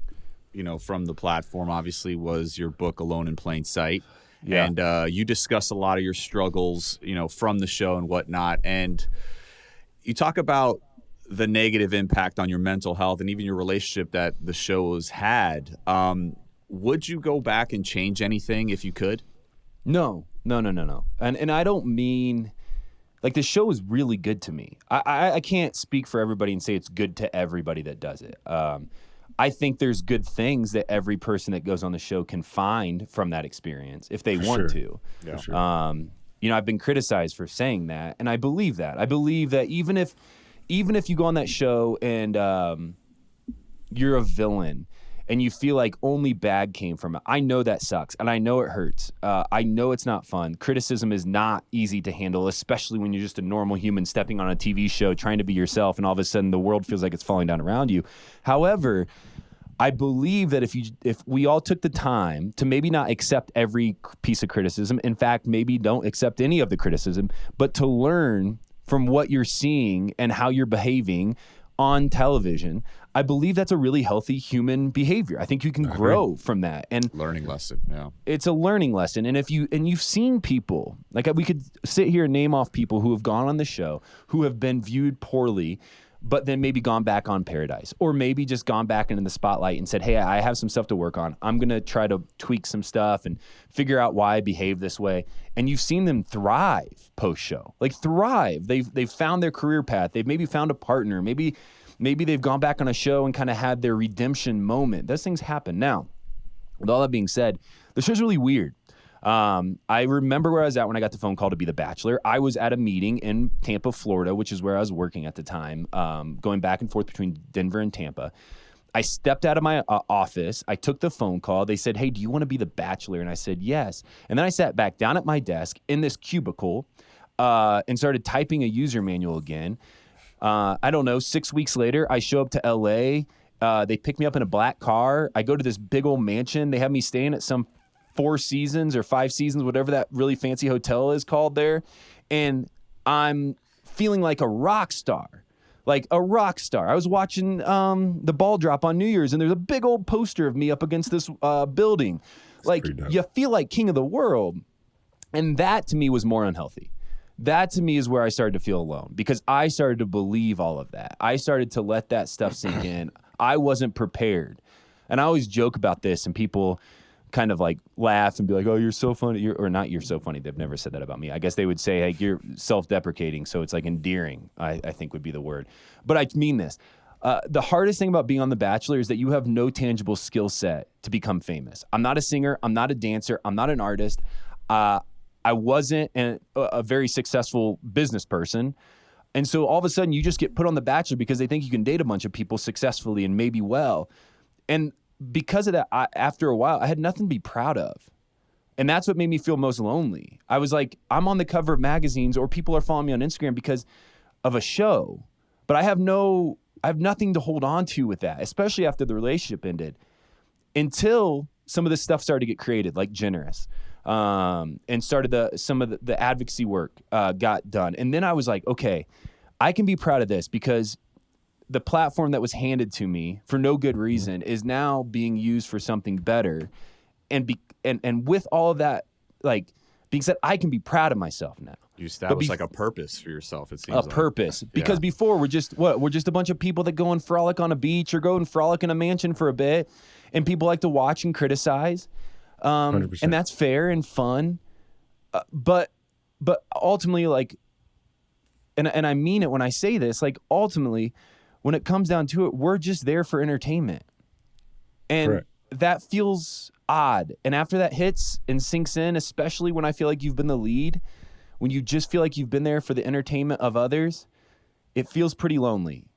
you know, from the platform, obviously, was your book, Alone in Plain Sight. Yeah. And you discuss a lot of your struggles, you know, from the show and whatnot. And you talk about the negative impact on your mental health and even your relationship that the show has had. Would you go back and change anything if you could? No. And I don't mean... Like, the show is really good to me. I can't speak for everybody and say it's good to everybody that does it. I think there's good things that every person that goes on the show can find from that experience if they want to. Yeah. For sure. You know, I've been criticized for saying that, and I believe that. I believe that even if you go on that show and you're a villain and you feel like only bad came from it, I know that sucks, and I know it hurts. I know it's not fun. Criticism is not easy to handle, especially when you're just a normal human stepping on a TV show trying to be yourself, and all of a sudden the world feels like it's falling down around you. However, I believe that if we all took the time to maybe not accept every piece of criticism, in fact, maybe don't accept any of the criticism, but to learn from what you're seeing and how you're behaving on television, I believe that's a really healthy human behavior. I think you can grow from that. And learning lesson, yeah. It's a learning lesson. And you've seen people, like, we could sit here and name off people who have gone on the show who have been viewed poorly, but then maybe gone back on Paradise, or maybe just gone back into the spotlight and said, hey, I have some stuff to work on. I'm going to try to tweak some stuff and figure out why I behave this way. And you've seen them thrive post-show, like thrive. They've found their career path. They've maybe found a partner. Maybe they've gone back on a show and kind of had their redemption moment. Those things happen. Now, with all that being said, the show's really weird. I remember where I was at when I got the phone call to be the Bachelor. I was at a meeting in Tampa, Florida, which is where I was working at the time, going back and forth between Denver and Tampa. I stepped out of my office. I took the phone call. They said, hey, do you want to be the Bachelor? And I said, yes. And then I sat back down at my desk in this cubicle and started typing a user manual again. I don't know, 6 weeks later, I show up to LA. They pick me up in a black car. I go to this big old mansion. They have me staying at some 4 Seasons or 5 Seasons, whatever that really fancy hotel is called there. And I'm feeling like a rock star. Like a rock star. I was watching the ball drop on New Year's, and there's a big old poster of me up against this building. Like, you feel like king of the world. And that, to me, was more unhealthy. That to me is where I started to feel alone, because I started to believe all of that. I started to let that stuff sink in. I wasn't prepared. And I always joke about this, and people kind of like laugh and be like, oh, you're so funny. Or not, you're so funny. They've never said that about me. I guess they would say, hey, you're self-deprecating. So it's like endearing, I think would be the word. But I mean this. The hardest thing about being on The Bachelor is that you have no tangible skill set to become famous. I'm not a singer. I'm not a dancer. I'm not an artist. I wasn't a very successful business person. And so all of a sudden you just get put on The Bachelor because they think you can date a bunch of people successfully and maybe well. And because of that, after a while, I had nothing to be proud of. And that's what made me feel most lonely. I was like, I'm on the cover of magazines, or people are following me on Instagram because of a show. But I have nothing to hold on to with that, especially after the relationship ended, until some of this stuff started to get created, like Generous. And started some of the advocacy work got done. And then I was like, okay, I can be proud of this because the platform that was handed to me for no good reason is now being used for something better. And with all of that, like being said, I can be proud of myself now. You established like a purpose for yourself, it seems like. Purpose. Because before we're just a bunch of people that go and frolic on a beach or go and frolic in a mansion for a bit, and people like to watch and criticize. And that's fair and fun. But ultimately, like, and I mean it when I say this, like, ultimately, when it comes down to it, we're just there for entertainment. And Correct. That feels odd. And after that hits and sinks in, especially when I feel like you've been the lead, when you just feel like you've been there for the entertainment of others, it feels pretty lonely.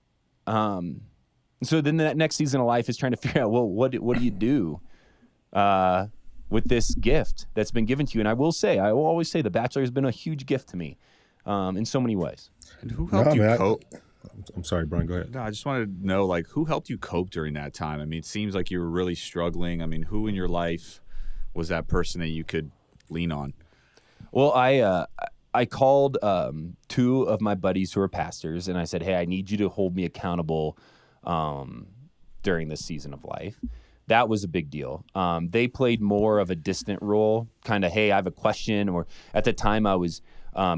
So then that next season of life is trying to figure out, well, what do you do with this gift that's been given to you? And I will always say The Bachelor has been a huge gift to me in so many ways. And who helped you cope? I'm sorry, Brian, go ahead. No, I just wanted to know, like, who helped you cope during that time? I mean, it seems like you were really struggling. I mean, who in your life was that person that you could lean on? Well, I called two of my buddies who are pastors, and I said, hey, I need you to hold me accountable during this season of life. That was a big deal. They played more of a distant role, kind of, hey, I have a question. Or at the time I was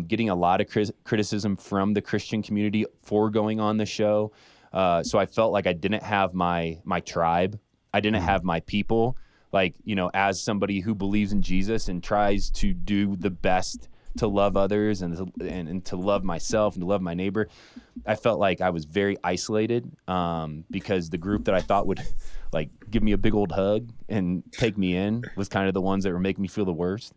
getting a lot of criticism from the Christian community for going on the show. So I felt like I didn't have my tribe. I didn't have my people. Like, as somebody who believes in Jesus and tries to do the best to love others and to love myself and to love my neighbor, I felt like I was very isolated because the group that I thought would like give me a big old hug and take me in was kind of the ones that were making me feel the worst.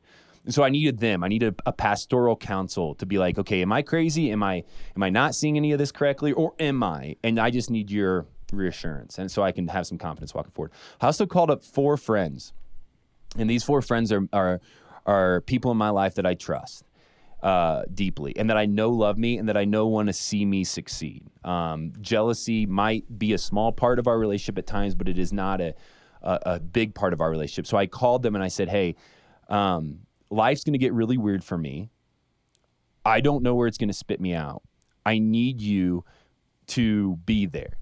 And so I needed them. I needed a pastoral counsel to be like, okay, am I crazy? Am I not seeing any of this correctly, or am I? And I just need your reassurance, and so I can have some confidence walking forward. I also called up 4 friends, and these 4 friends are people in my life that I trust deeply, and that I know love me, and that I know want to see me succeed. Jealousy might be a small part of our relationship at times, but it is not a big part of our relationship. So I called them and I said, hey, life's going to get really weird for me. I don't know where it's going to spit me out. I need you to be there.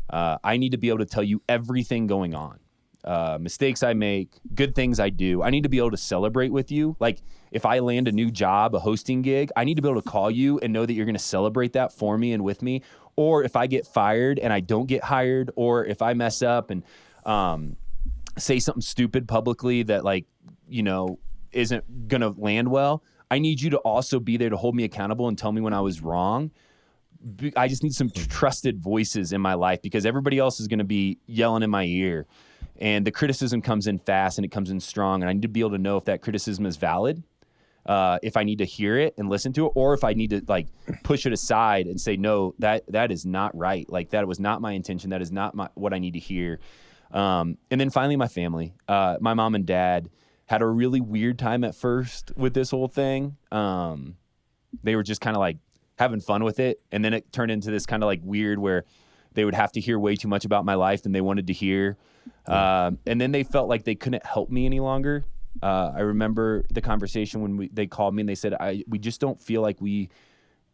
I need to be able to tell you everything going on. Mistakes I make, good things I do. I need to be able to celebrate with you. Like if I land a new job, a hosting gig, I need to be able to call you and know that you're going to celebrate that for me and with me. Or if I get fired and I don't get hired, or if I mess up and say something stupid publicly that isn't going to land well, I need you to also be there to hold me accountable and tell me when I was wrong. I just need some trusted voices in my life, because everybody else is going to be yelling in my ear. And the criticism comes in fast and it comes in strong. And I need to be able to know if that criticism is valid, if I need to hear it and listen to it, or if I need to push it aside and say, no, that is not right. Like that was not my intention. That is not what I need to hear. And then finally, my family, my mom and dad had a really weird time at first with this whole thing. They were just kind of like having fun with it. And then it turned into this kind of like weird where they would have to hear way too much about my life than they wanted to hear. And then they felt like they couldn't help me any longer. I remember the conversation when they called me and they said, we just don't feel like we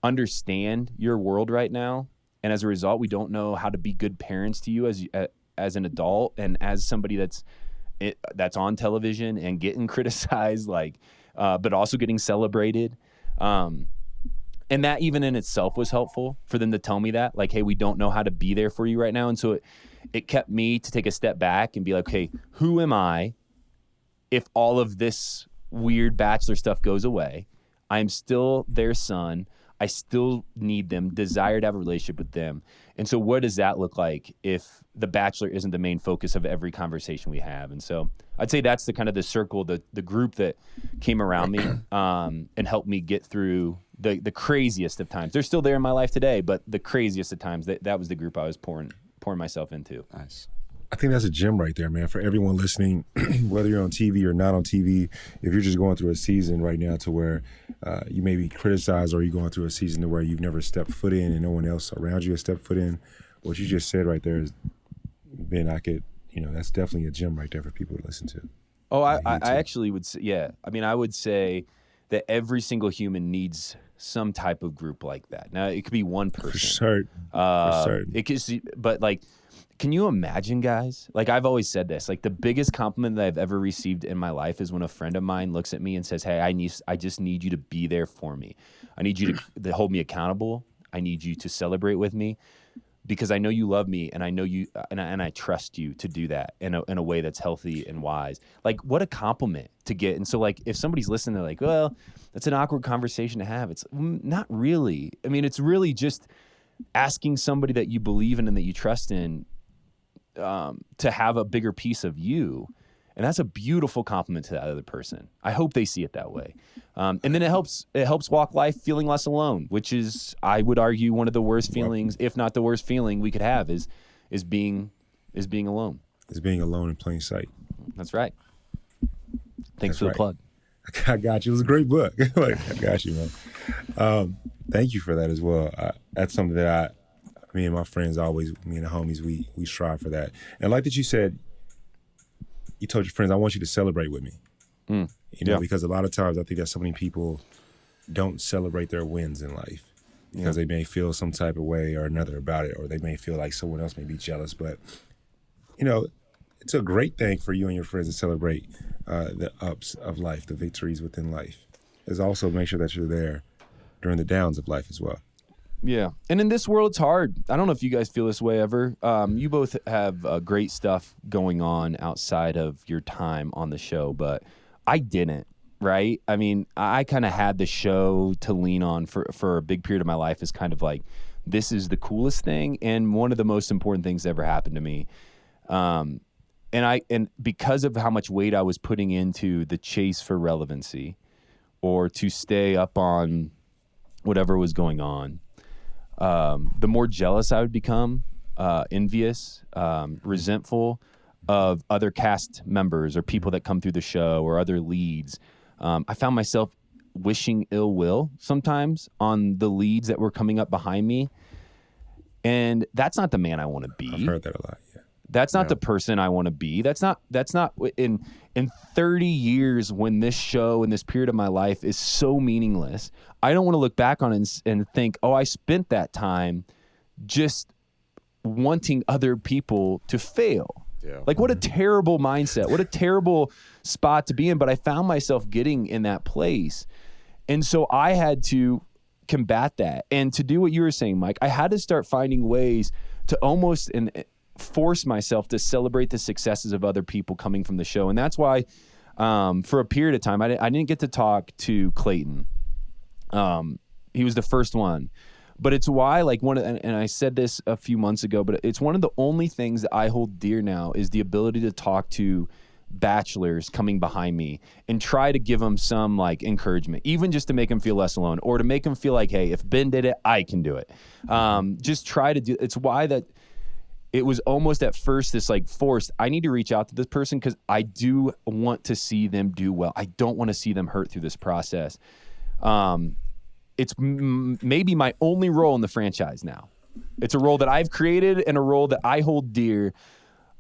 understand your world right now. And as a result, we don't know how to be good parents to you as an adult and as somebody that's on television and getting criticized, but also getting celebrated. And that even in itself was helpful for them to tell me that, like, hey, we don't know how to be there for you right now. And so it kept me to take a step back and be like, okay, who am I if all of this weird Bachelor stuff goes away? I'm still their son. I still need them, desire to have a relationship with them. And so what does that look like if the Bachelor isn't the main focus of every conversation we have? And so I'd say that's the kind of the circle, the group that came around me and helped me get through the craziest of times. They're still there in my life today, but the craziest of times, that was the group I was pouring myself into. Nice. I think that's a gem right there, man. For everyone listening, whether you're on TV or not on TV, if you're just going through a season right now to where you may be criticized, or you're going through a season to where you've never stepped foot in and no one else around you has stepped foot in, what you just said right there is, Ben, that's definitely a gem right there for people to listen to. Oh, I actually would say, yeah. I mean, I would say that every single human needs some type of group like that. Now, it could be one person. For certain. It could, but like, can you imagine, guys? Like, I've always said this, like, the biggest compliment that I've ever received in my life is when a friend of mine looks at me and says, hey, I just need you to be there for me. I need you to hold me accountable. I need you to celebrate with me because I know you love me, and I know you, and I trust you to do that in a way that's healthy and wise. Like, what a compliment to get. And so, like, if somebody's listening, they're like, well, that's an awkward conversation to have. It's not really. I mean, it's really just asking somebody that you believe in and that you trust in to have a bigger piece of you. And that's a beautiful compliment to that other person. I hope they see it that way. And then it helps walk life feeling less alone, which is, I would argue, one of the worst feelings, if not the worst feeling we could have is being alone. Is being alone in plain sight. That's right. Thanks for the plug. I got you. It was a great book. I got you, man. Thank you for that as well. That's something that me and my friends me and the homies, we strive for that. And like that you said, you told your friends, I want you to celebrate with me. Because a lot of times I think that so many people don't celebrate their wins in life because they may feel some type of way or another about it, or they may feel like someone else may be jealous. But, it's a great thing for you and your friends to celebrate the ups of life, the victories within life. Is also make sure that you're there during the downs of life as well. Yeah. And in this world, it's hard. I don't know if you guys feel this way ever. You both have great stuff going on outside of your time on the show, but I didn't, right? I mean, I kind of had the show to lean on for a big period of my life as kind of like, this is the coolest thing and one of the most important things that ever happened to me. And because of how much weight I was putting into the chase for relevancy or to stay up on whatever was going on, the more jealous I would become, envious, resentful of other cast members or people that come through the show or other leads. I found myself wishing ill will sometimes on the leads that were coming up behind me. And that's not the man I want to be. I've heard that a lot, yeah. That's not the person I want to be. That's not in 30 years when this show and this period of my life is so meaningless. I don't want to look back on it and think, oh, I spent that time just wanting other people to fail. Yeah. Like, what a terrible mindset. What a terrible spot to be in. But I found myself getting in that place. And so I had to combat that. And to do what you were saying, Mike, I had to start finding ways to almost force myself to celebrate the successes of other people coming from the show. And that's why for a period of time, I didn't get to talk to Clayton. He was the first one. But it's why, like, and I said this a few months ago, but it's one of the only things that I hold dear now is the ability to talk to bachelors coming behind me and try to give them some, like, encouragement, even just to make them feel less alone or to make them feel like, hey, if Ben did it, I can do it. Just try to do. It's why that it was almost at first this, like, forced, I need to reach out to this person because I do want to see them do well. I don't want to see them hurt through this process. It's maybe my only role in the franchise now. It's a role that I've created and a role that I hold dear.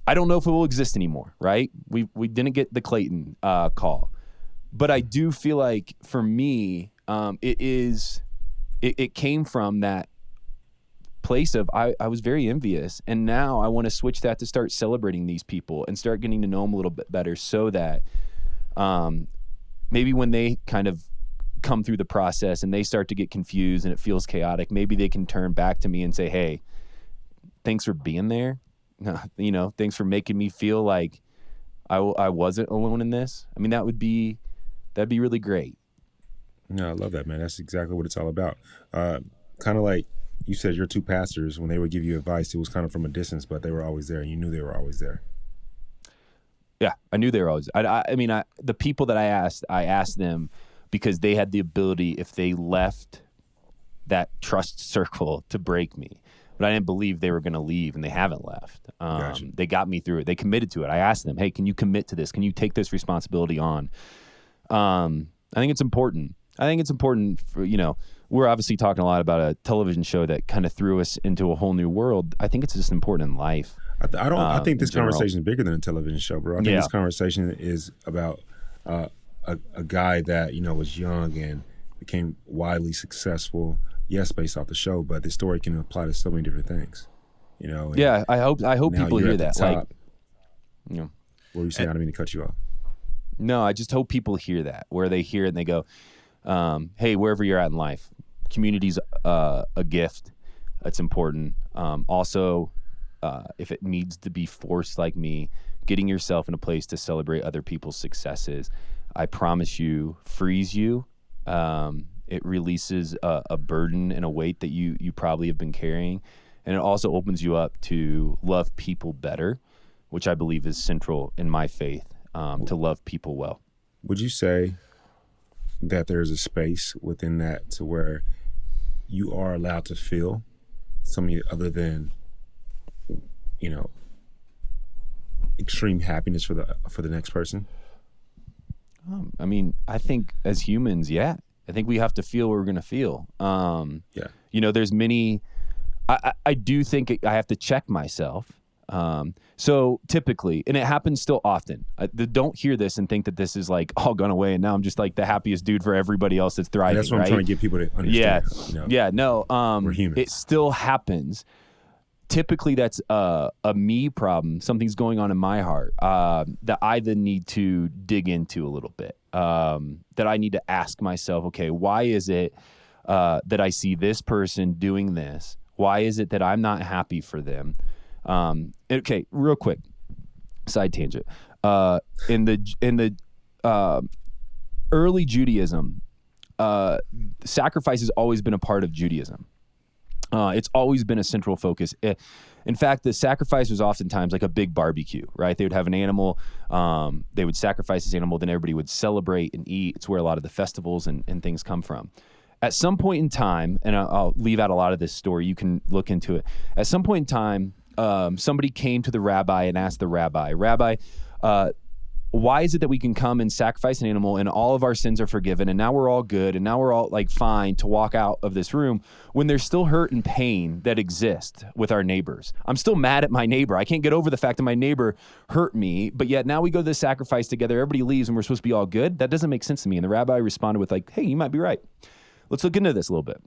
I don't know if it will exist anymore, right? We didn't get the Clayton call. But I do feel like for me, it came from that place of I was very envious, and now I want to switch that to start celebrating these people and start getting to know them a little bit better so that maybe when they kind of come through the process and they start to get confused and it feels chaotic, maybe they can turn back to me and say, hey, thanks for being there. You know, thanks for making me feel like I wasn't alone in this. I mean, that'd be really great. No, I love that, man. That's exactly what it's all about. Kind of like you said, your two pastors, when they would give you advice, it was kind of from a distance, but they were always there. And you knew they were always there. Yeah, I knew they were always. I mean, the people that I asked them because they had the ability, if they left that trust circle, to break me. But I didn't believe they were going to leave, and they haven't left. Gotcha. They got me through it. They committed to it. I asked them, hey, can you commit to this? Can you take this responsibility on? I think it's important. For, you know, we're obviously talking a lot about a television show that kind of threw us into a whole new world. I think it's just important in life. I think this conversation is bigger than a television show, bro. I think this conversation is about a guy that, you know, was young and became widely successful. Yes, based off the show, but the story can apply to so many different things. You know. Yeah, I hope people hear that. Like, you know, what were you saying? I didn't mean to cut you off. No, I just hope people hear that, where they hear it and they go, hey, wherever you're at in life, community's a gift. It's important. Also, if it needs to be forced like me, getting yourself in a place to celebrate other people's successes, I promise you, frees you. It releases a burden and a weight that you probably have been carrying. And it also opens you up to love people better, which I believe is central in my faith, to love people well. Would you say that there's a space within that to where you are allowed to feel something other than, you know, extreme happiness for the next person? I mean, I think as humans, yeah. I think we have to feel what we're going to feel. Yeah. You know, there's many, I do think I have to check myself. So typically, and it happens still often, don't hear this and think that this is like all gone away and now I'm just like the happiest dude for everybody else that's thriving. That's what I'm trying to get people to understand. Yeah. You know? Yeah. No, we're humans. It still happens. Typically that's a me problem. Something's going on in my heart that I then need to dig into a little bit. That I need to ask myself, okay, why is it that I see this person doing this? Why is it that I'm not happy for them? Okay, real quick, side tangent. In the early Judaism, sacrifice has always been a part of Judaism. It's always been a central focus. In fact, the sacrifice was oftentimes like a big barbecue, right? They would have an animal, they would sacrifice this animal, then everybody would celebrate and eat. It's where a lot of the festivals and things come from. At some point in time, and I'll leave out a lot of this story, you can look into it. At some point in time, somebody came to the rabbi and asked the rabbi, why is it that we can come and sacrifice an animal and all of our sins are forgiven and now we're all good and now we're all like fine to walk out of this room when there's still hurt and pain that exists with our neighbors? I'm still mad at my neighbor. I can't get over the fact that my neighbor hurt me, but yet now we go to the sacrifice together, everybody leaves and we're supposed to be all good? That doesn't make sense to me. And the rabbi responded with like, hey, you might be right. Let's look into this a little bit.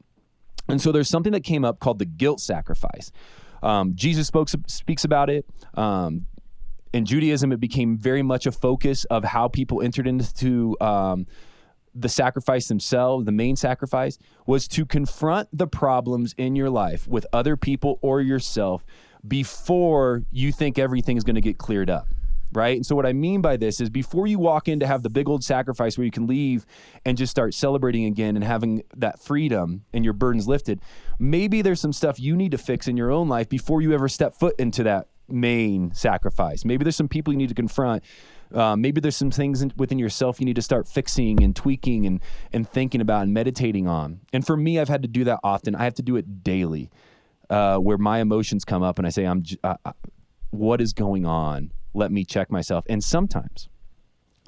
And so there's something that came up called the guilt sacrifice. Jesus speaks about it. In Judaism, it became very much a focus of how people entered into the sacrifice themselves. The main sacrifice was to confront the problems in your life with other people or yourself before you think everything's going to get cleared up, right? And so what I mean by this is before you walk in to have the big old sacrifice where you can leave and just start celebrating again and having that freedom and your burdens lifted, maybe there's some stuff you need to fix in your own life before you ever step foot into that main sacrifice. Maybe there's some people you need to confront. Maybe there's some things within yourself you need to start fixing and tweaking and thinking about and meditating on. And for me, I've had to do that often. I have to do it daily, where my emotions come up and I say, what is going on? Let me check myself. And sometimes,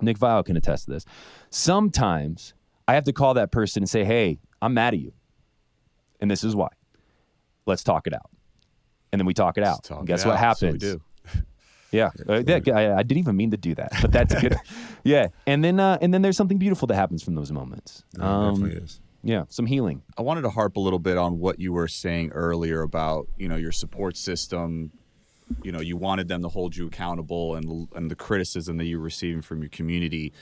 Nick Vile can attest to this, sometimes I have to call that person and say, hey, I'm mad at you. And this is why. Let's talk it out. And then we talk it out. And guess what happens? So we do. Yeah. I didn't even mean to do that, but that's good. Yeah. And then there's something beautiful that happens from those moments. Definitely is. Yeah. Some healing. I wanted to harp a little bit on what you were saying earlier about, your support system. You wanted them to hold you accountable and the criticism that you're receiving from your community.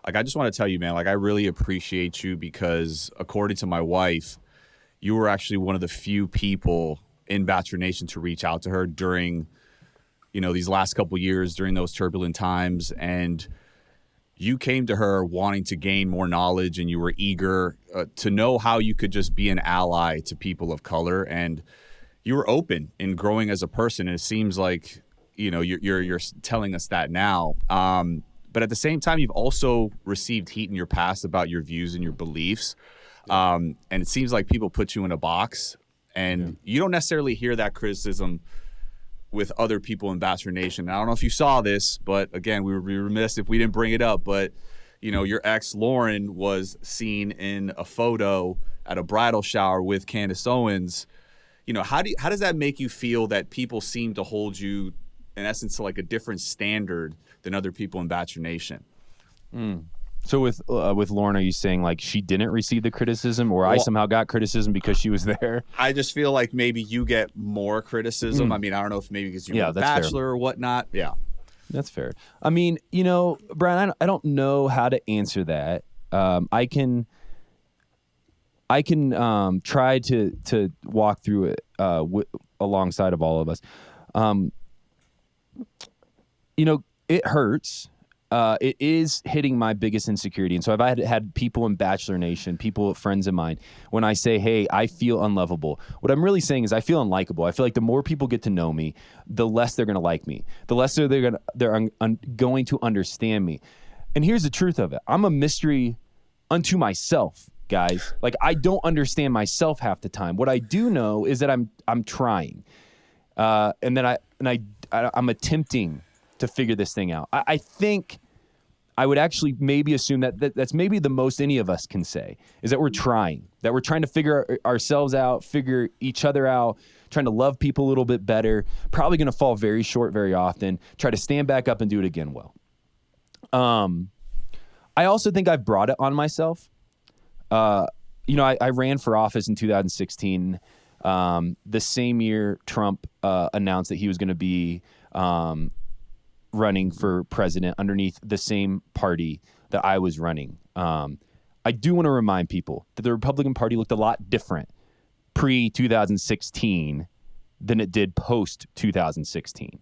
Like, I just want to tell you, man, like, I really appreciate you because according to my wife, you were actually one of the few people in Bachelor Nation to reach out to her during, these last couple of years, during those turbulent times. And you came to her wanting to gain more knowledge, and you were eager to know how you could just be an ally to people of color. And you were open in growing as a person. And it seems like, you're telling us that now. But at the same time, you've also received heat in your past about your views and your beliefs. And it seems like people put you in a box, and you don't necessarily hear that criticism with other people in Bachelor Nation. I don't know if you saw this, but again, we would be remiss if we didn't bring it up. But, your ex, Lauren, was seen in a photo at a bridal shower with Candace Owens. How does that make you feel that people seem to hold you, in essence, to like a different standard than other people in Bachelor Nation? So with Lauren, are you saying like she didn't receive the criticism, or I somehow got criticism because she was there? I just feel like maybe you get more criticism. I mean, I don't know if maybe because you're a Bachelor or whatnot. Yeah, that's fair. I mean, Brian, I don't know how to answer that. I can try to walk through it alongside of all of us. It hurts. It is hitting my biggest insecurity. And so I've had people in Bachelor Nation, friends of mine, when I say, hey, I feel unlovable, what I'm really saying is I feel unlikable. I feel like the more people get to know me, the less they're going to like me, the less they're going to understand me. And here's the truth of it. I'm a mystery unto myself, guys. Like, I don't understand myself half the time. What I do know is that I'm trying. And then I'm attempting to figure this thing out. I think I would actually maybe assume that's maybe the most any of us can say, is that we're trying to figure ourselves out, figure each other out, trying to love people a little bit better, probably going to fall very short very often, try to stand back up and do it again well. I also think I've brought it on myself. I ran for office in 2016. The same year Trump announced that he was going to be running for president underneath the same party that I was running. I do want to remind people that the Republican Party looked a lot different pre-2016 than it did post-2016.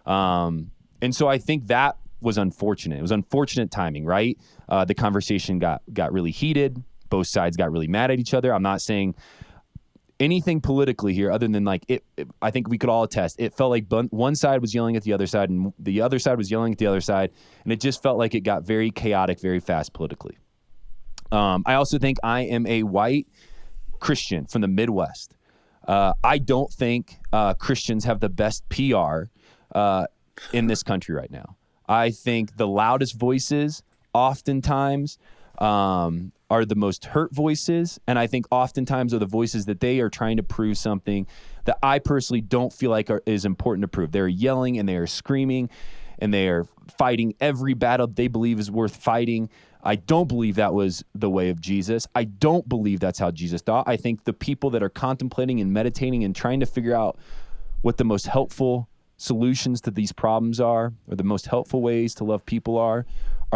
And so I think that was unfortunate. It was unfortunate timing, right? The conversation got really heated. Both sides got really mad at each other. I'm not saying anything politically here other than like it. I think we could all attest. It felt like one side was yelling at the other side and the other side was yelling at the other side. And it just felt like it got very chaotic, very fast politically. I also think I am a white Christian from the Midwest. I don't think Christians have the best PR in this country right now. I think the loudest voices oftentimes are the most hurt voices, and I think oftentimes are the voices that they are trying to prove something that I personally don't feel like is important to prove. They're yelling and they are screaming and they are fighting every battle they believe is worth fighting. I don't believe that was the way of Jesus. I don't believe that's how Jesus thought. I think the people that are contemplating and meditating and trying to figure out what the most helpful solutions to these problems are, or the most helpful ways to love people are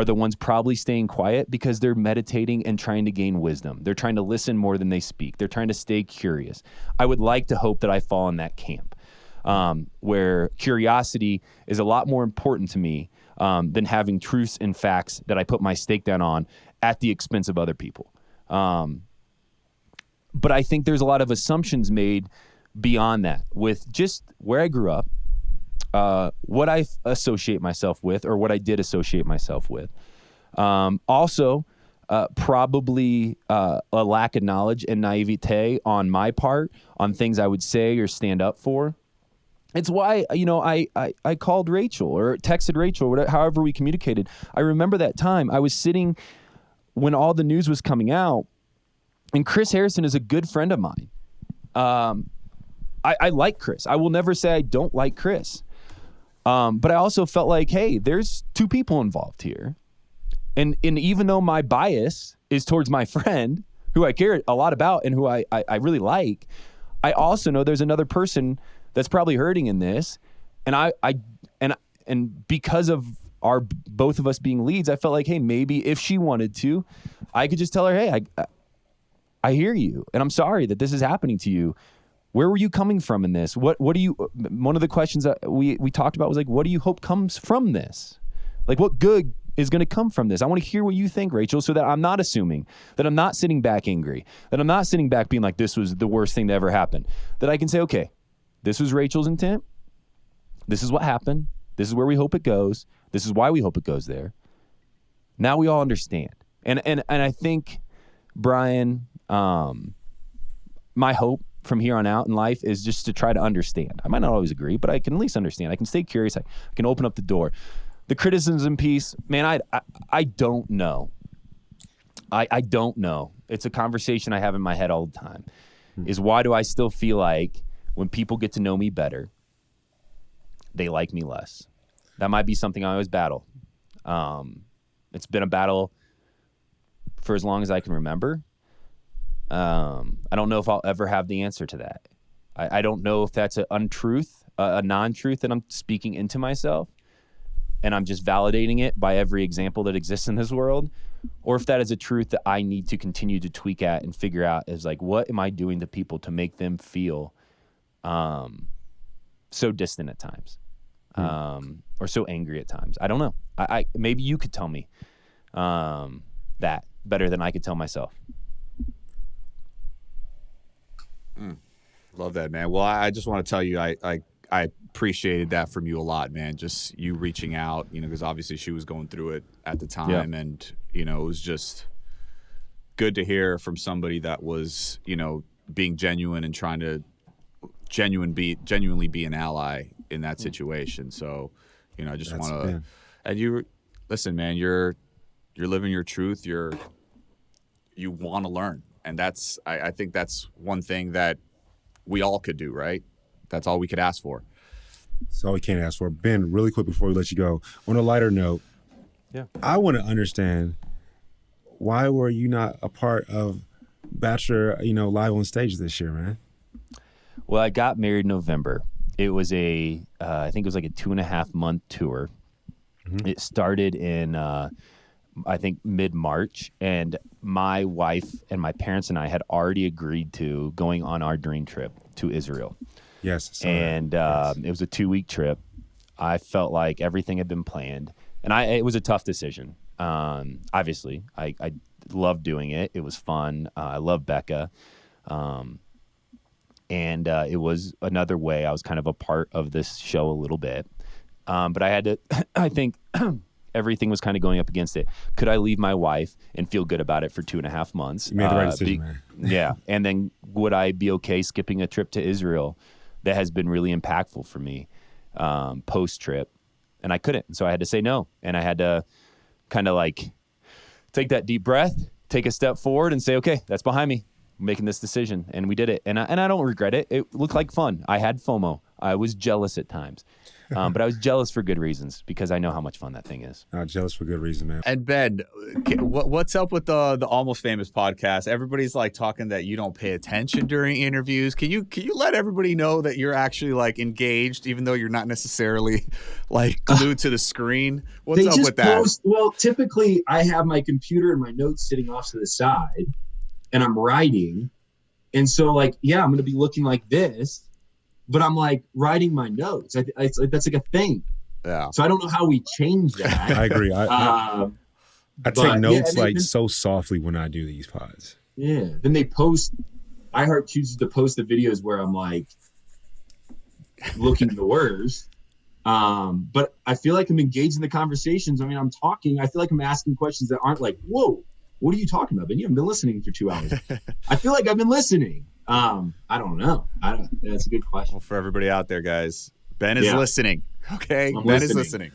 the ones probably staying quiet because they're meditating and trying to gain wisdom. They're trying to listen more than they speak. They're trying to stay curious. I would like to hope that I fall in that camp, where curiosity is a lot more important to me than having truths and facts that I put my stake down on at the expense of other people. But I think there's a lot of assumptions made beyond that with just where I grew up, what I associate myself with, or what I did associate myself with. Also, probably a lack of knowledge and naivete on my part on things I would say or stand up for. It's why, I called Rachel or texted Rachel, whatever, however we communicated. I remember that time I was sitting when all the news was coming out, and Chris Harrison is a good friend of mine. I like Chris. I will never say I don't like Chris. But I also felt like, hey, there's two people involved here. And even though my bias is towards my friend, who I care a lot about and who I really like, I also know there's another person that's probably hurting in this. And and because of both of us being leads, I felt like, hey, maybe if she wanted to, I could just tell her, hey, I hear you, and I'm sorry that this is happening to you. Where were you coming from in this? What do you? One of the questions that we talked about was like, what do you hope comes from this? Like, what good is going to come from this? I want to hear what you think, Rachel, so that I'm not assuming, that I'm not sitting back angry, that I'm not sitting back being like, this was the worst thing that ever happened. That I can say, okay, this was Rachel's intent. This is what happened. This is where we hope it goes. This is why we hope it goes there. Now we all understand. And I think, Bryan, my hope from here on out in life is just to try to understand. I might not always agree, but I can at least understand. I can stay curious. I can open up the door. The criticism piece, man, I don't know. I don't know. It's a conversation I have in my head all the time. Is why do I still feel like when people get to know me better, they like me less? That might be something I always battle. It's been a battle for as long as I can remember. I don't know if I'll ever have the answer to that. I don't know if that's an untruth, a non-truth that I'm speaking into myself, and I'm just validating it by every example that exists in this world, or if that is a truth that I need to continue to tweak at and figure out is like, what am I doing to people to make them feel so distant at times, or so angry at times? I don't know. I maybe you could tell me that better than I could tell myself. Love that, man. Well, I just want to tell you, I appreciated that from you a lot, man. Just you reaching out, because obviously she was going through it at the time, and it was just good to hear from somebody that was, being genuine and trying to genuinely be an ally in that situation. So, I just want to, and you listen, man. You're living your truth. You want to learn, and that's I think that's one thing that we all could do, right? That's all we could ask for. That's all we can ask for. Ben, really quick before we let you go, on a lighter note, I want to understand, why were you not a part of Bachelor, live on stage this year, man? Well, I got married in November. It was I think it was like a 2.5 month tour. Mm-hmm. It started in, I think, mid-March, and my wife and my parents and I had already agreed to going on our dream trip to Israel. Yes. And it was a 2-week trip. I felt like everything had been planned, and it was a tough decision. Obviously, I loved doing it. It was fun. I love Becca. And it was another way I was kind of a part of this show a little bit. But I had to, I think everything was kind of going up against it. Could I leave my wife and feel good about it for 2.5 months? You made the right decision, man. Yeah. And then would I be okay skipping a trip to Israel that has been really impactful for me post-trip? And I couldn't. And so I had to say no. And I had to kind of like take that deep breath, take a step forward and say, okay, that's behind me. I'm making this decision. And we did it. And I don't regret it. It looked like fun. I had FOMO. I was jealous at times. But I was jealous for good reasons, because I know how much fun that thing is. Jealous for good reason, man. And Ben, what's up with the Almost Famous podcast? Everybody's like talking that you don't pay attention during interviews. Can you let everybody know that you're actually like engaged, even though you're not necessarily like glued to the screen? What's up with that? Well, typically I have my computer and my notes sitting off to the side, and I'm writing, and so like, I'm going to be looking like this. But I'm like writing my notes. It's like, that's like a thing. Yeah. So I don't know how we change that. I agree. I take notes so softly when I do these pods. Yeah. Then they post. iHeart chooses to post the videos where I'm like looking the worst. But I feel like I'm engaged in the conversations. I mean, I'm talking. I feel like I'm asking questions that aren't like, "Whoa, what are you talking about?" Ben, you haven't been listening for 2 hours. I feel like I've been listening. I don't know. That's a good question. Well, for everybody out there, guys, Ben is listening. Okay, Ben is listening.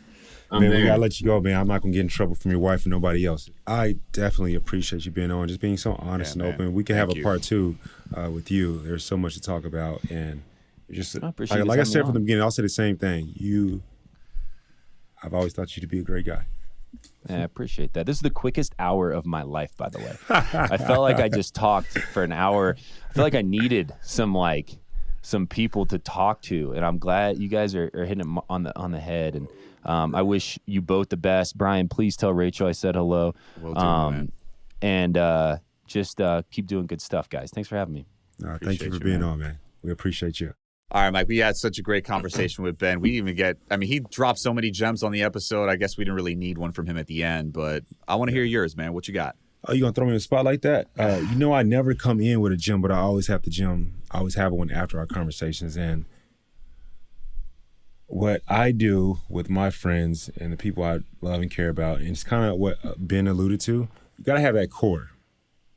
Man, we gotta let you go, man. I'm not gonna get in trouble from your wife or nobody else. I definitely appreciate you being on, just being so honest and open. We can have a part 2 with you. There's so much to talk about, and just like I said from the beginning, I'll say the same thing. I've always thought you to be a great guy. I appreciate that. This is the quickest hour of my life, by the way. I felt like I just talked for an hour. I feel like I needed some people to talk to, and I'm glad you guys are hitting it on the head. And I wish you both the best. Bryan, please tell Rachel I said hello. Will do, man. And just keep doing good stuff, guys. Thanks for having me. Thank you for being on, man. We appreciate you. All right, Mike, we had such a great conversation with Ben. We didn't even he dropped so many gems on the episode. I guess we didn't really need one from him at the end, but I want to hear yours, man. What you got? Oh, you gonna throw me in a spot like that? I never come in with a gem, but I always have the gem. I always have one after our conversations. And what I do with my friends and the people I love and care about, and it's kind of what Ben alluded to, you gotta have that core.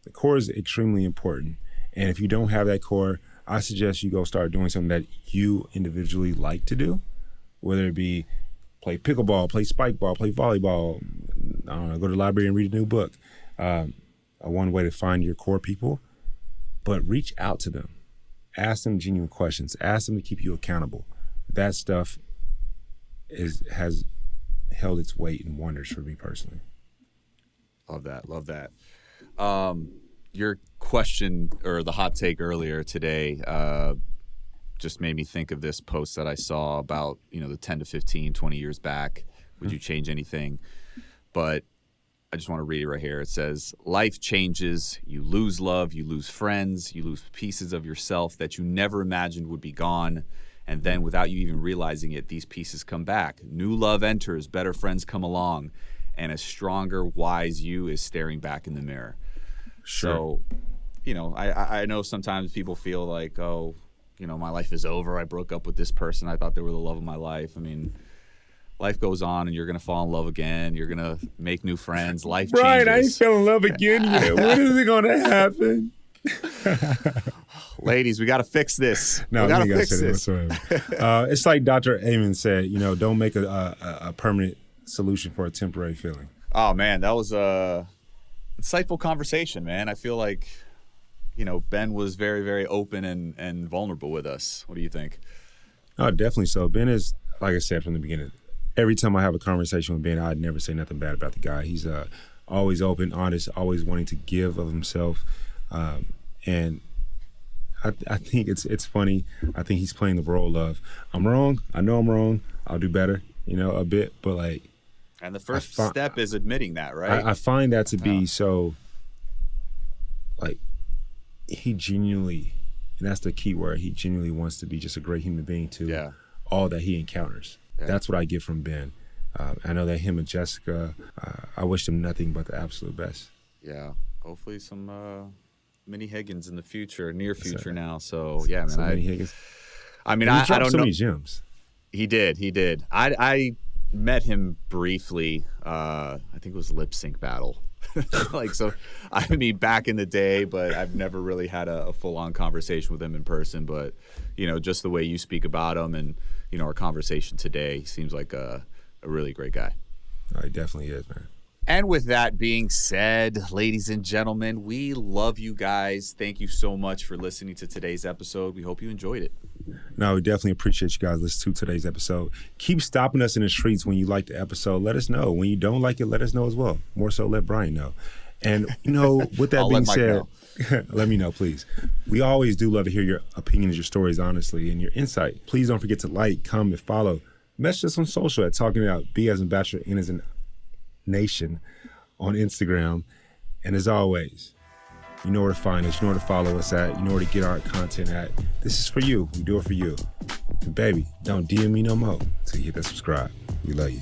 The core is extremely important. And if you don't have that core, I suggest you go start doing something that you individually like to do, whether it be play pickleball, play spike ball, play volleyball, I don't know, go to the library and read a new book. One way to find your core people, but reach out to them. Ask them genuine questions. Ask them to keep you accountable. That stuff has held its weight and wonders for me personally. Love that. Your question or the hot take earlier today just made me think of this post that I saw about, the 10 to 15, 20 years back. Would you change anything? But I just want to read it right here. It says, life changes. You lose love. You lose friends. You lose pieces of yourself that you never imagined would be gone. And then without you even realizing it, these pieces come back. New love enters. Better friends come along. And a stronger, wise you is staring back in the mirror. Sure. So, I know sometimes people feel like, oh, my life is over. I broke up with this person. I thought they were the love of my life. I mean, life goes on and you're going to fall in love again. You're going to make new friends. Life changes. Brian, I ain't fell in love again yet. When is it going to happen? Ladies, we got to fix this. No, we got to fix this. It's like Dr. Amen said, don't make a permanent solution for a temporary feeling. Oh, man, that was a insightful conversation, man. I feel like, Ben was very, very open and vulnerable with us. What do you think? Oh, definitely so. Ben is, like I said from the beginning, every time I have a conversation with Ben, I'd never say nothing bad about the guy. He's always open, honest, always wanting to give of himself. And I think it's funny. I think he's playing the role of, I'm wrong. I know I'm wrong. I'll do better, a bit. But like, and the first step is admitting that, right? I find that to be so, like, he genuinely, and that's the key word, he genuinely wants to be just a great human being to all that he encounters. Yeah. That's what I get from Ben. I know that him and Jessica, I wish them nothing but the absolute best. Yeah, hopefully some mini Higgins in the future, near future now. So yeah, man. Mini Higgins. I mean, I don't so know. Many gems. He did. I met him briefly. I think it was Lip Sync Battle. Back in the day, but I've never really had a full-on conversation with him in person. But just the way you speak about him and our conversation today, seems like a really great guy. Oh, he definitely is, man. And with that being said, ladies and gentlemen, we love you guys. Thank you so much for listening to today's episode. We hope you enjoyed it. No, we definitely appreciate you guys listening to today's episode. Keep stopping us in the streets when you like the episode. Let us know. When you don't like it, let us know as well. More so, let Bryan know. And, with that being said, let me know, please. We always do love to hear your opinions, your stories, honestly, and your insight. Please don't forget to like, comment, follow. Message us on social at Talking It Out, B as in Bachelor, N as in Nation on Instagram. And as always, you know where to find us, you know where to follow us at, you know where to get our content at. This is for you. We do it for you. And baby, don't DM me no more until you hit that subscribe. We love you.